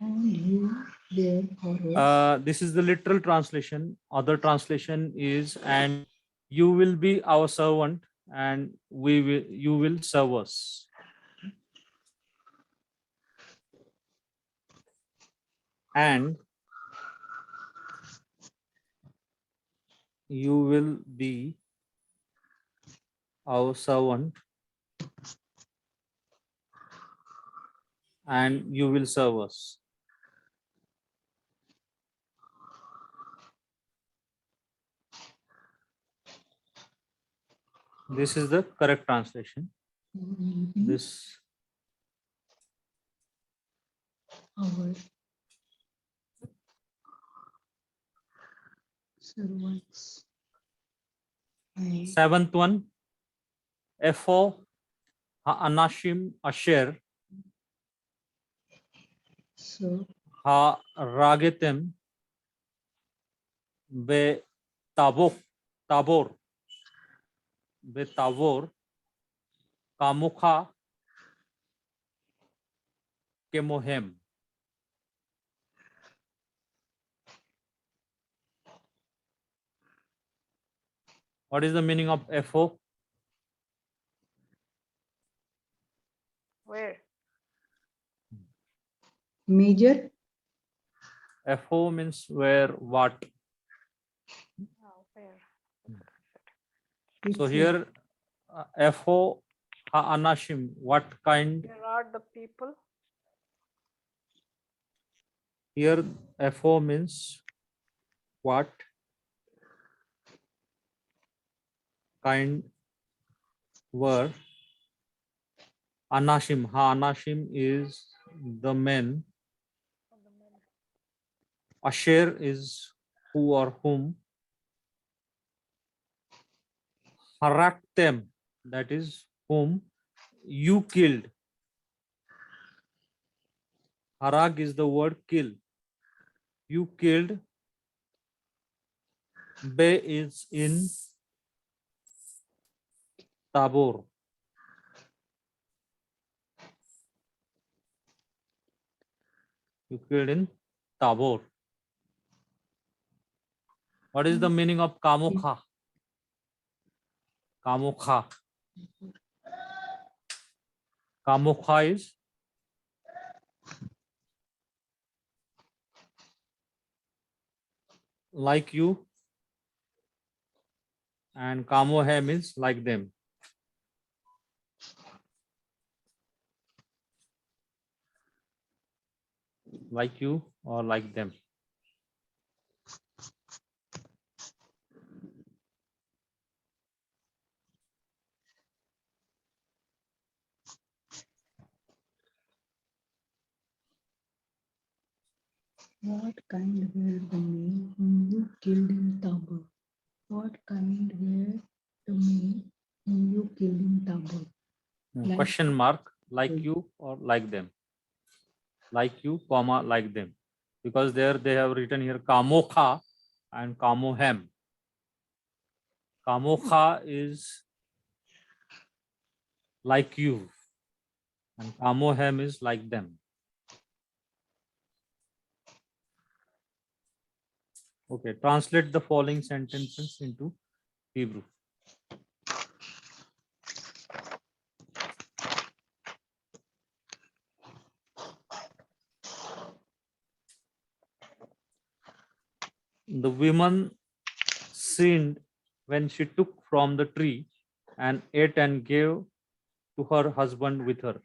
and you there for us.
This is the literal translation. Other translation is, and you will be our servant, and you will serve us. And you will be our servant, and you will serve us. This is the correct translation.
You will be
This
our servants. And
7th one, Epho ha-anashim asher
so
ha-ragetem be tabor kamukha kemohem. What is the meaning of Epho?
Where?
major
Epho means where, what.
Oh, where?
So
it's
here, Epho ha-anashim, what kind?
Where are the people?
Here, Epho means what kind were. Anashim, ha-anashim is the men. Asher is who or whom. Haraktem, that is whom you killed. Harag is the word kill. You killed. Be is in Tabor. You killed in Tabor. What is the meaning of Kamukha? Kamukha. Kamukha is like you, and Kamohe means like them. Like you or like them.
What kind were the men whom you killed in Tabor? What kind were the men whom you killed in Tabor? Like-
Question mark, like you or like them? Like you, comma, like them. Because there they have written here Kamokha and Kamohem. Kamokha is like you and Kamohem is like them. Okay, translate the following sentences into Hebrew. The woman sinned when she took from the tree and ate and gave to her husband with her.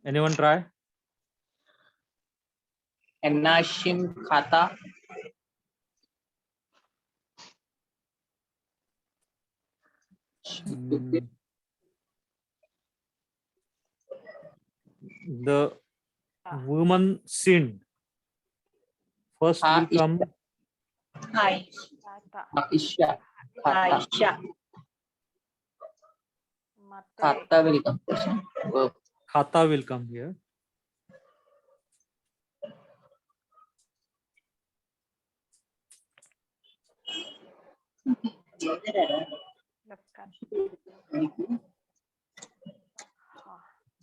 Anyone try?
Enashim khata.
The woman sinned. First will come
Isha.
Aisha.
Khata will come. Question. Verb.
Khata will come here.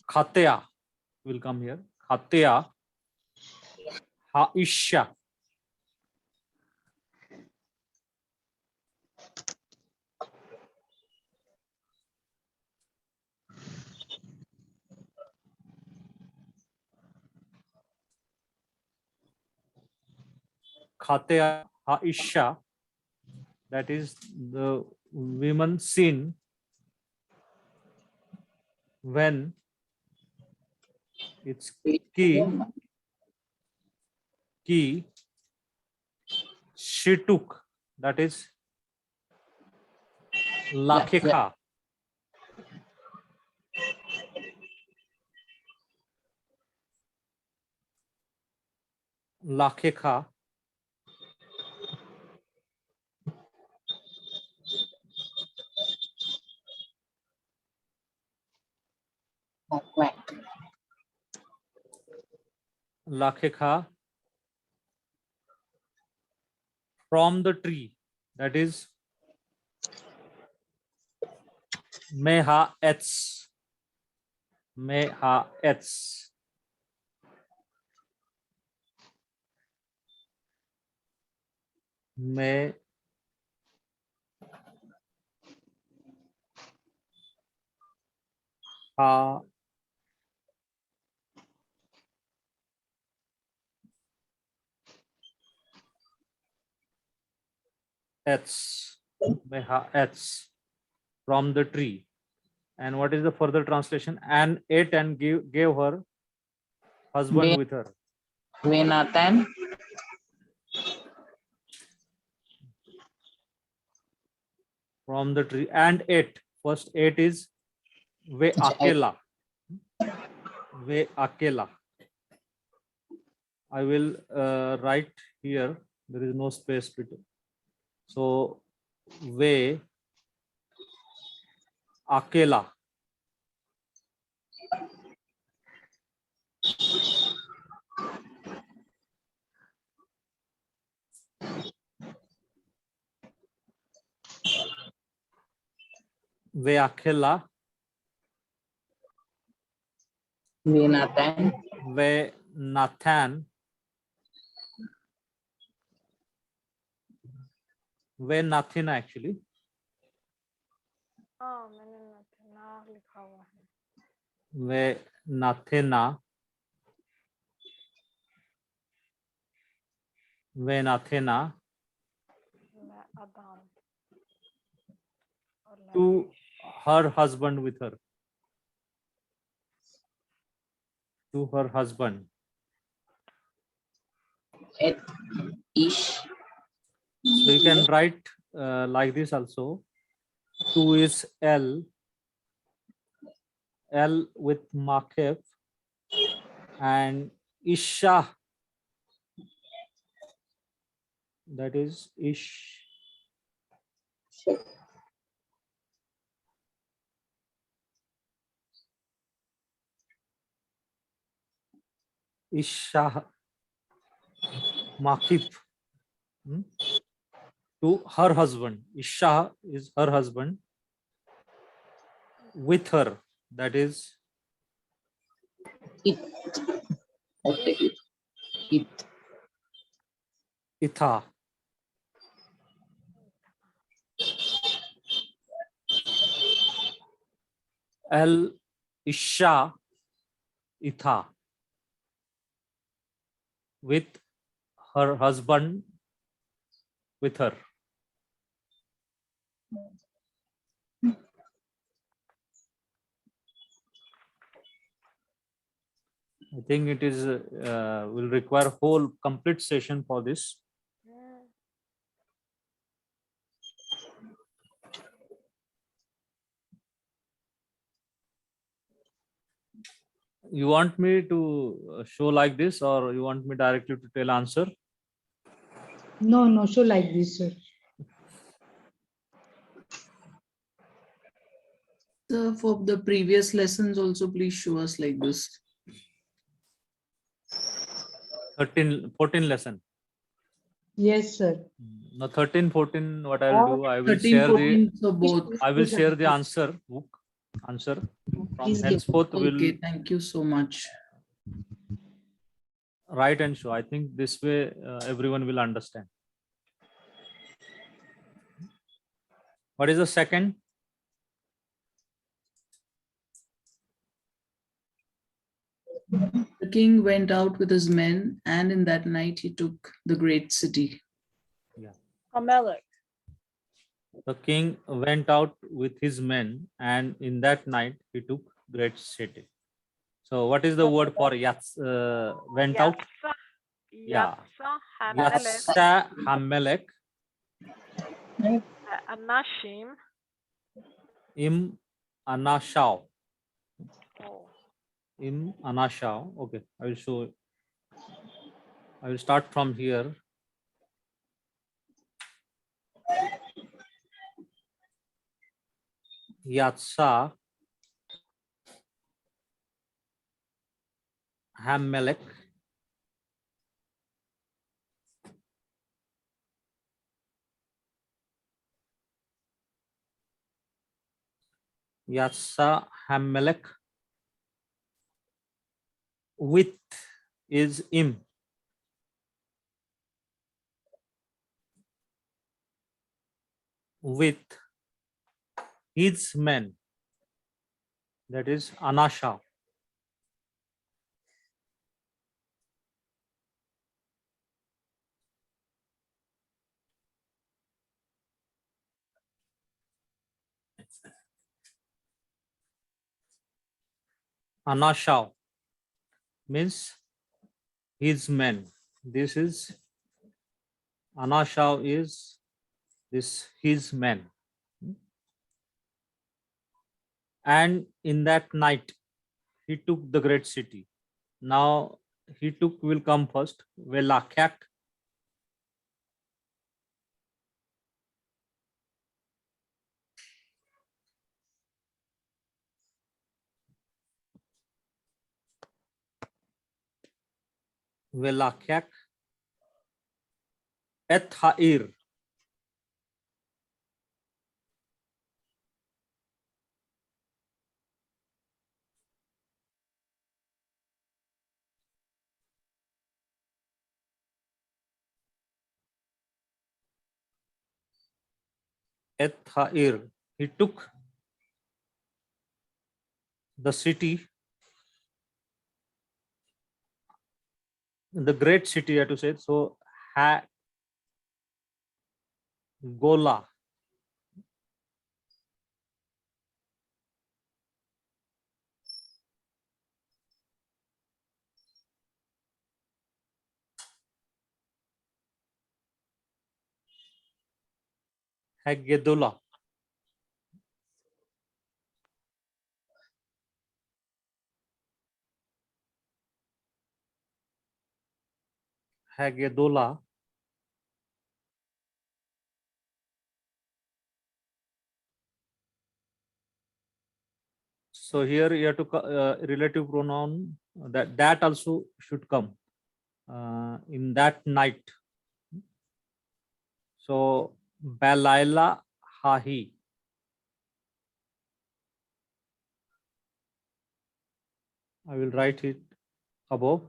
Khatea will come here. Khatea. Haisha. Khatea Haisha. That is the women sin when it's ki she took, that is Lakekha. Lakekha. Lakekha from the tree, that is Meha Etz. Meha Etz. Me ha Etz. Meha Etz from the tree. And what is the further translation? And ate and gave her husband with her.
Venatan.
From the tree and ate. First ate is ve akela. Ve akela. I will write here. There is no space between. So ve akela. Ve akela.
Venatan.
Ve Nathan. Ve Nathan actually.
हाँ मैंने ना लिखा हुआ है
Ve Nathena. Ve Nathena.
मैं अदान और
To her husband with her. To her husband.
Et. Ish.
So you can write like this also. 2 is L. L with Makef. And Isha that is Ish. Isha Makib. To her husband. Isha is her husband. With her, that is
It. Okay. It.
Itha. El Isha Itha. With her husband, with her. I think it is will require whole complete session for this.
Mm.
You want me to show like this, or you want me directly to tell answer?
No, no, so like this, sir.
So for the previous lessons also, please show us like this.
14 lesson.
Yes, sir.
Now 13, 14, what I will do, I will
13,
share the
14, so both.
I will share the answer book. Answer from
Please give.
henceforth will
Okay, thank you so much.
write and show. I think this way everyone will understand. What is the second?
The king went out with his men, and in that night he took the great city.
Amalek.
The king went out with his men, and in that night he took great city. So what is the word for went out?
Yatsa,
Yeah.
Yatsa Hamelech,
Yatsa Hamelech
Anashim.
im Anashau.
Oh,
Im Anashau. Okay, I will show. I will start from here. Yatsa Hamelech Yatsa Hamelech with is im. With his men, that is Anasha. Anasha means his men. This is Anasha is this his men. And in that night he took the great city. Now he took will come first. Velakyak. Velakyak. Et Ha'ir. Et Ha'ir. He took the city, the great city, I have to say. So Ha Gola. Hagedola. Hagedola So here you have to relative pronoun that also should come in that night. So Balaila Hahi. I will write it above.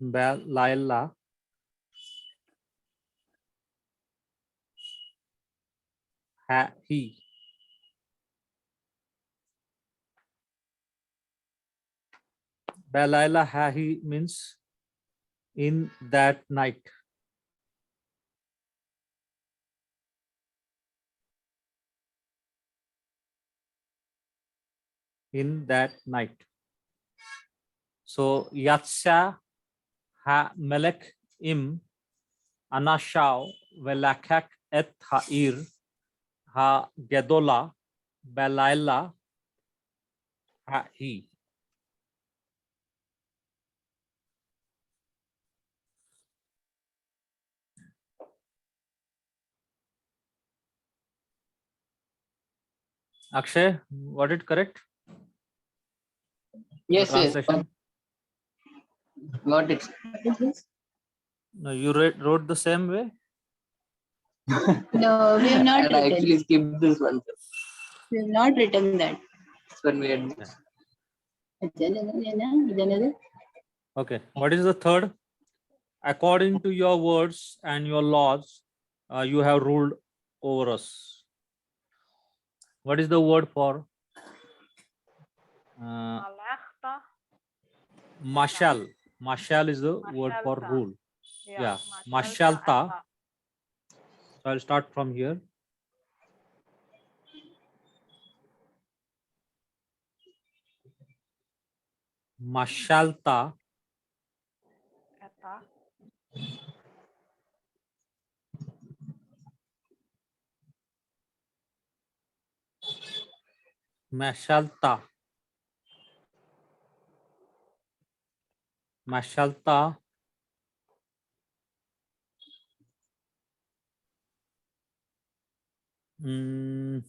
Balaila Hahi. Balaila Hahi means in that night. In that night. So Yatsha ha melek im anashao velakak et ha'ir ha gedola belaila ha'i. Akshay, what it correct?
Yes,
The
yes.
translation?
Got it.
No, you wrote the same way?
No, we have not
And I
written.
actually skipped this one.
We have not written that.
This one we had missed.
Okay. What is the third? According to your words and your laws, you have ruled over us. What is the word for
Malachta.
mashal? Mashal is the word for
Mashalta.
rule. Yeah.
Mashalta.
Mashalta. So I'll start from here. Mashalta.
Eta.
Mashalta. Mashalta. Mm,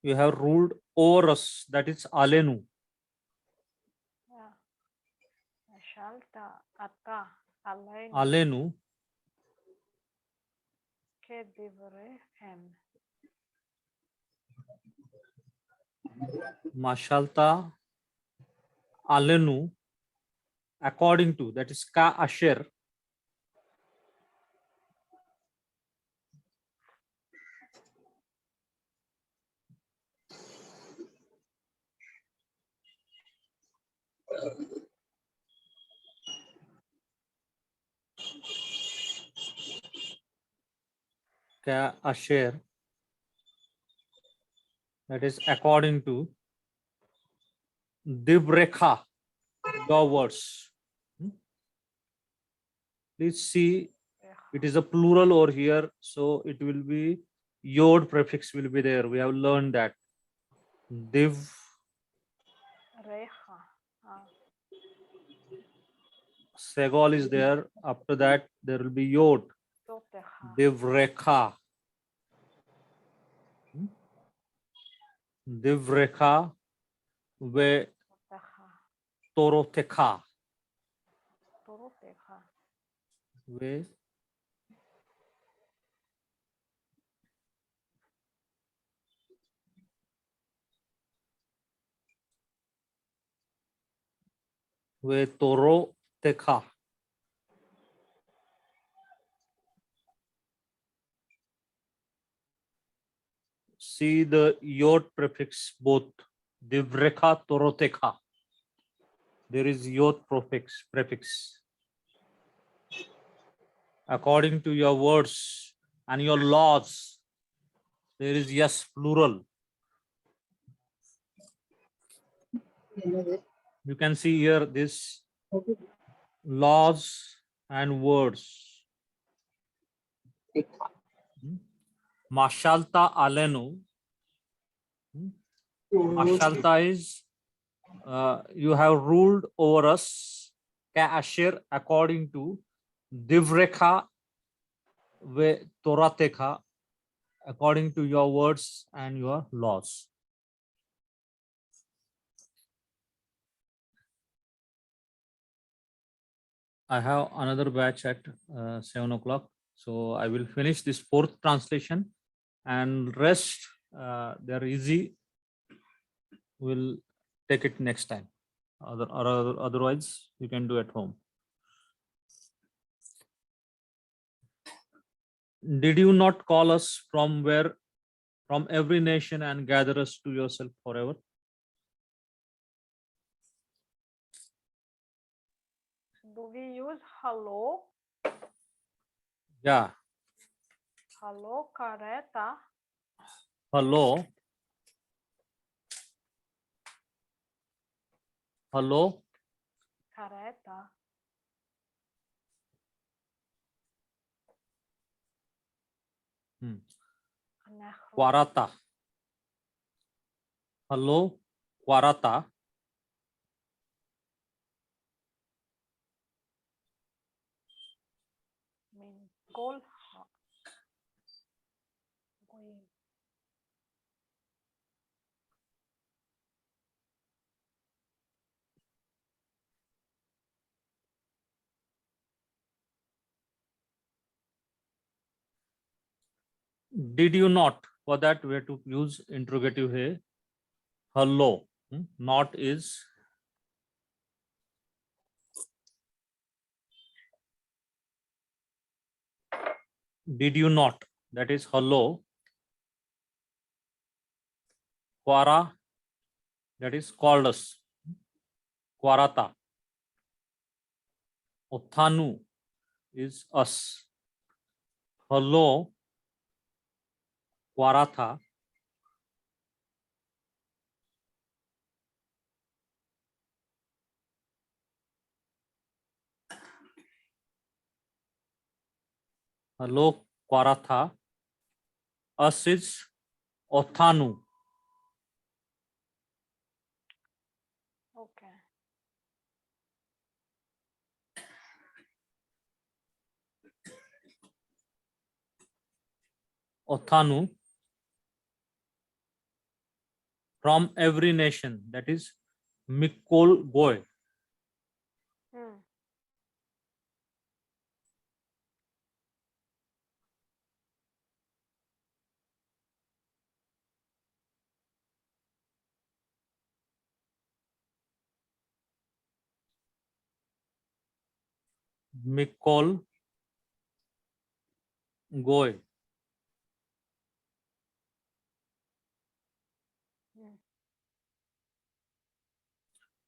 you have ruled over us. That is alenu.
Yeah. Mashalta. Ata. Alain.
Alenu.
Ke divrehem.
Mashalta. Alenu. According to, that is ka asher. Ka asher. That is according to Divrekha, your words. Please see, it is a plural over here, so it will be yod prefix will be there. We have learned that. Div,
Recha.
segol is there. After that, there will be yod.
Totecha.
Divrekha. Divrekha ve
Totecha.
torotekha.
Torotecha.
Ve torotekha. See the yod prefix both. Divrekha, torotekha. There is yod prefix. According to your words and your laws, there is yes plural. You can see here this laws and words. Mashalta alenu. Mashalta is you have ruled over us. Ka Ashir according to Divrekha ve Toratekha, according to your words and your laws. I have another batch at 7 o'clock. So I will finish this fourth translation and rest, they're easy. We'll take it next time. Otherwise, you can do at home. Did you not call us from every nation and gather us to yourself forever?
Do we use hello?
Yeah.
Hello, Kareta.
Hello. Hello.
Kareta.
Quarata. Hello. Quarata.
Call.
Did you not? For that, we have to use interrogative here. Hello. Not is did you not? That is hello. Quara, that is called us. Quarata. Othanu is us. Hello. Quarata. Hello. Quarata. Us is Othanu.
Okay.
Othanu. From every nation. That is Mikol Goy. Mikol Goy.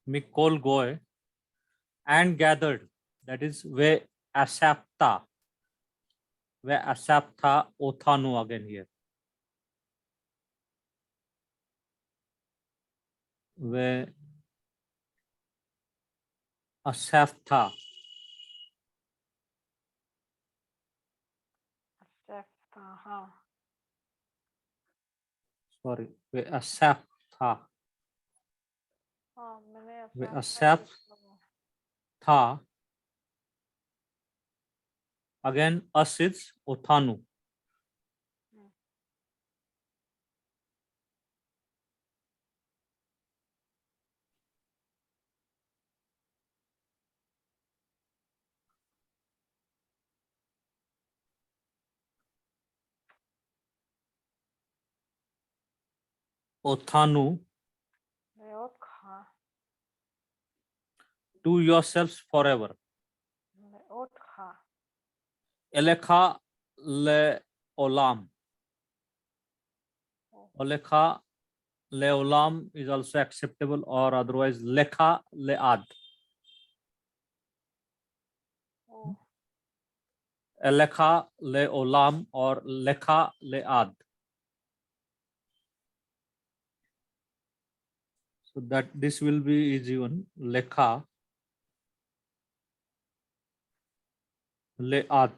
Mikol Goy and gathered. That is ve asapta. Ve asapta Othanu again here. Ve asapta. Sorry. Ve asapta. Ve asapta. Again, us is Othanu. Othanu. To yourselves forever. Elekha le olam. Olekha le olam is also acceptable, or otherwise lekha le ad. Elekha le olam or lekha le ad. So that this will be easy one. Lekha le ad.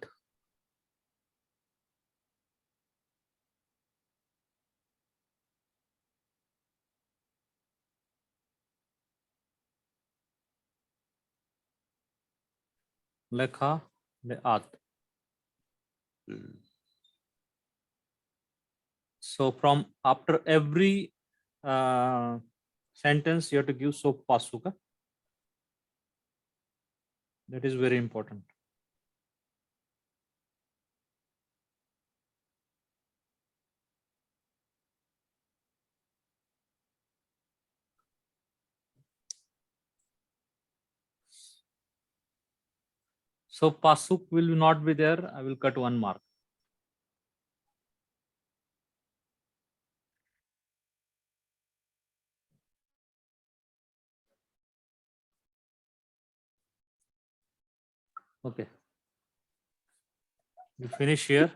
lekha, leat. So from after every sentence, you have to give so pasuka. That is very important. So pasuk will not be there. I will cut 1 mark. Okay. We finish here.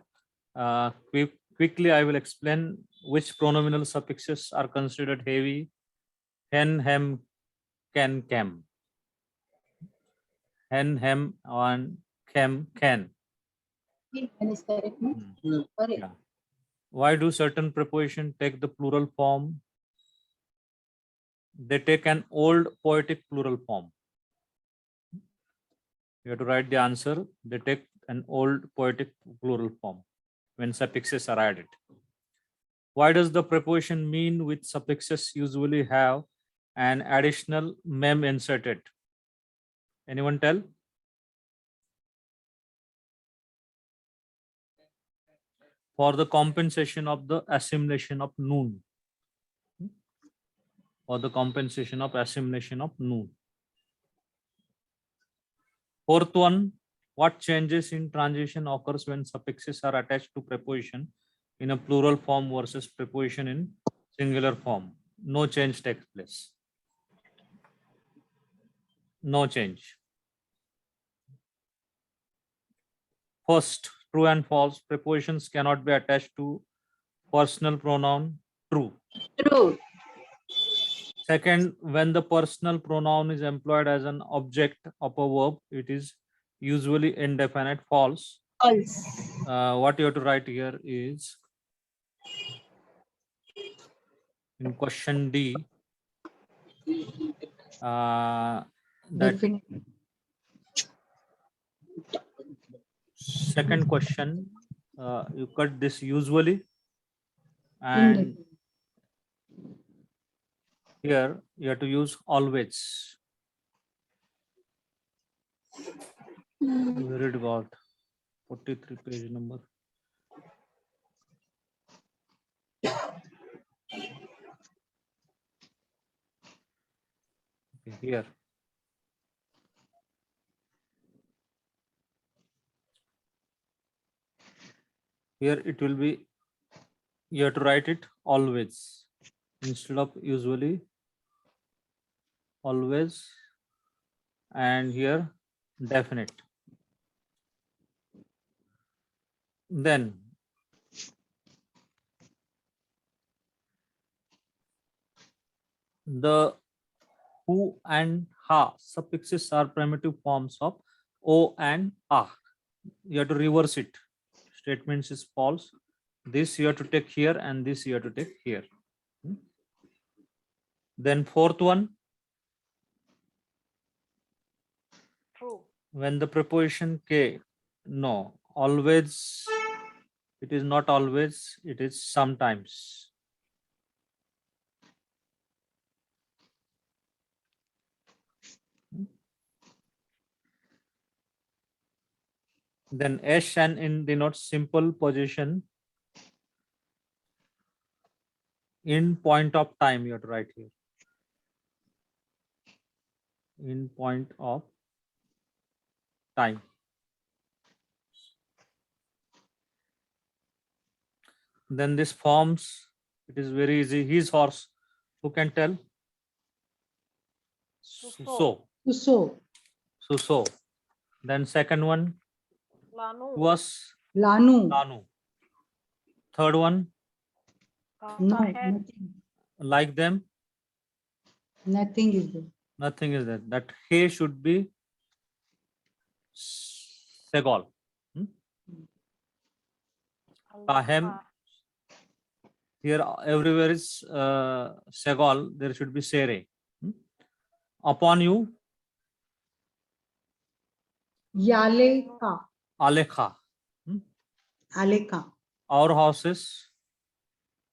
Quickly, I will explain which pronominal suffixes are considered heavy. Hen, hem, can, cam. Hen, hem, and cam, can. Yeah. Why do certain prepositions take the plural form? They take an old poetic plural form. You have to write the answer. They take an old poetic plural form when suffixes are added. Why does the preposition mean with suffixes usually have an additional mem inserted? Anyone tell? For the compensation of the assimilation of noon. For the compensation of assimilation of noon. Fourth one, what changes in transition occurs when suffixes are attached to preposition in a plural form versus preposition in singular form? No change takes place. No change. First, true and false. Prepositions cannot be attached to personal pronoun. True.
True.
Second, when the personal pronoun is employed as an object of a verb, it is usually indefinite. False.
False.
What you have to write here is in question D. That
Definitely.
second question, you cut this usually, and
Indefinite.
here you have to use always. We read about 43 page number. Okay, here. Here it will be, you have to write it always instead of usually, always, and here definite. Then the who and ha suffixes are primitive forms of o and a. You have to reverse it. Statements is false. This you have to take here and this you have to take here. Then fourth one,
True.
when the preposition k, no, always, it is not always, it is sometimes. Then s and in denotes simple position in point of time. You have to write here. In point of time. Then this forms, it is very easy. His horse. Who can tell? So.
So.
Then second one
Lanu.
was
Lanu.
Lanu. Third one,
No,
Kahen.
nothing.
like them,
Nothing is there.
nothing is there. That he should be Segal. Kahem,
Allah.
here everywhere is Segal, there should be Sere. Upon you,
Yaleka.
Alekha.
Aleka.
Our house is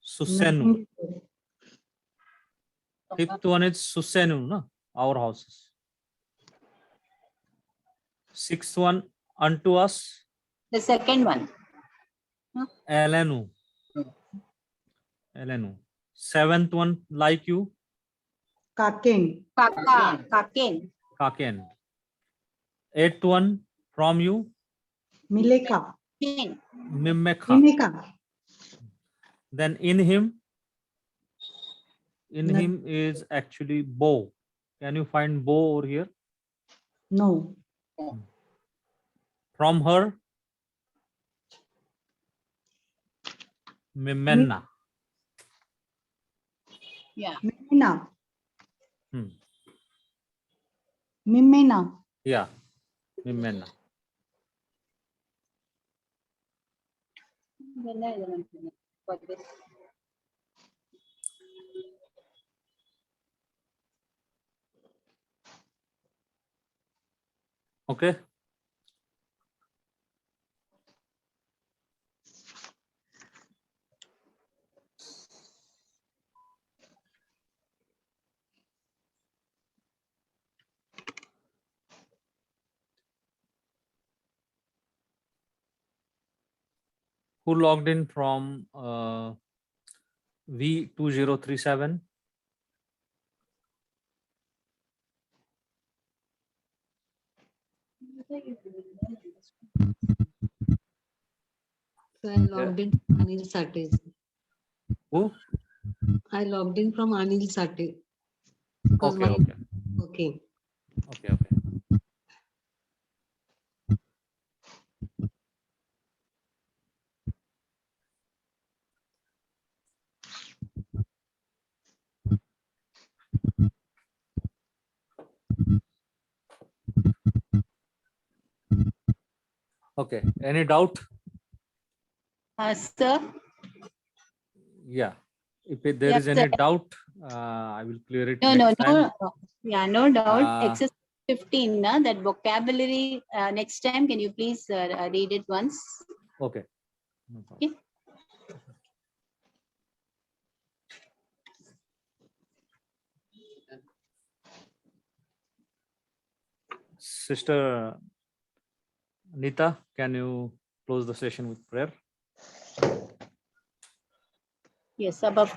Susenu. Fifth one is Susenu, no? Our houses. Sixth one, unto us,
The second one.
Elenu. Elenu. Seventh one, like you,
Kaken.
Kaka. Kaken.
Kaken. Eighth one, from you,
Mileka.
King.
Mimekha.
Mimeka.
Then in him
Nag-
is actually bow. Can you find bow over here?
No.
From her, Mimenna.
Yeah.
Mimena.
Hmm.
Mimena.
Yeah, Mimenna.
For this.
Okay. Who logged in from V2037?
So I logged in from Anil Sate.
Who?
I logged in from Anil Sate. Because
Okay,
mine
okay.
okay.
Okay, okay. Okay. Any doubt?
Sir.
Yeah. If there
Yeah,
is any
sir.
doubt, I will clear it
No,
next
no,
time.
no. Yeah, no doubt.
Uh,
Exercise 15, that vocabulary. Next time, can you please read it once?
Okay. No problem.
Okay.
Sister Nita, can you close the session with prayer?
Yes, above,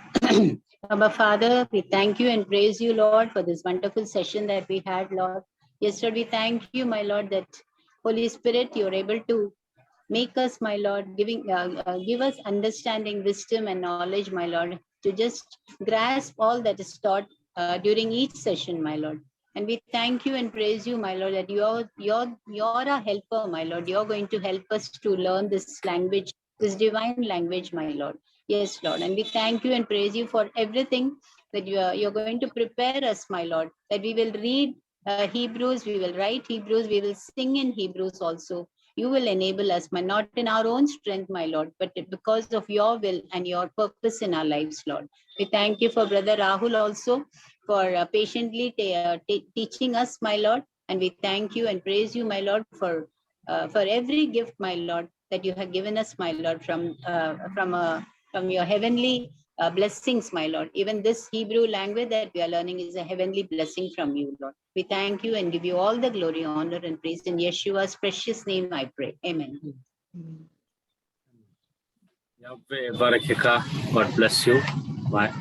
above Father, we thank you and praise you, Lord, for this wonderful session that we had, Lord. Yes, Lord, we thank you, my Lord, that Holy Spirit, you're able to make us, my Lord, give us understanding, wisdom, and knowledge, my Lord, to just grasp all that is taught during each session, my Lord. And we thank you and praise you, my Lord, that you're a helper, my Lord. You're going to help us to learn this language, this divine language, my Lord. Yes, Lord. And we thank you and praise you for everything that you're going to prepare us, my Lord, that we will read Hebrews, we will write Hebrews, we will sing in Hebrews also. You will enable us, not in our own strength, my Lord, but because of your will and your purpose in our lives, Lord. We thank you for Brother Rahul also for patiently teaching us, my Lord. And we thank you and praise you, my Lord, for every gift, my Lord, that you have given us, my Lord, from your heavenly blessings, my Lord. Even this Hebrew language that we are learning is a heavenly blessing from you, Lord. We thank you and give you all the glory, honor, and praise in Yeshua's precious name, I pray. Amen.
Yahweh Barakika. God bless you. Bye.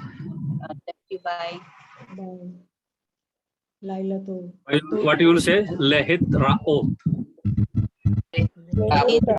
Thank you. Bye.
Bye. Laila to.
What you will say? Lehit Ra'ot.
Lehit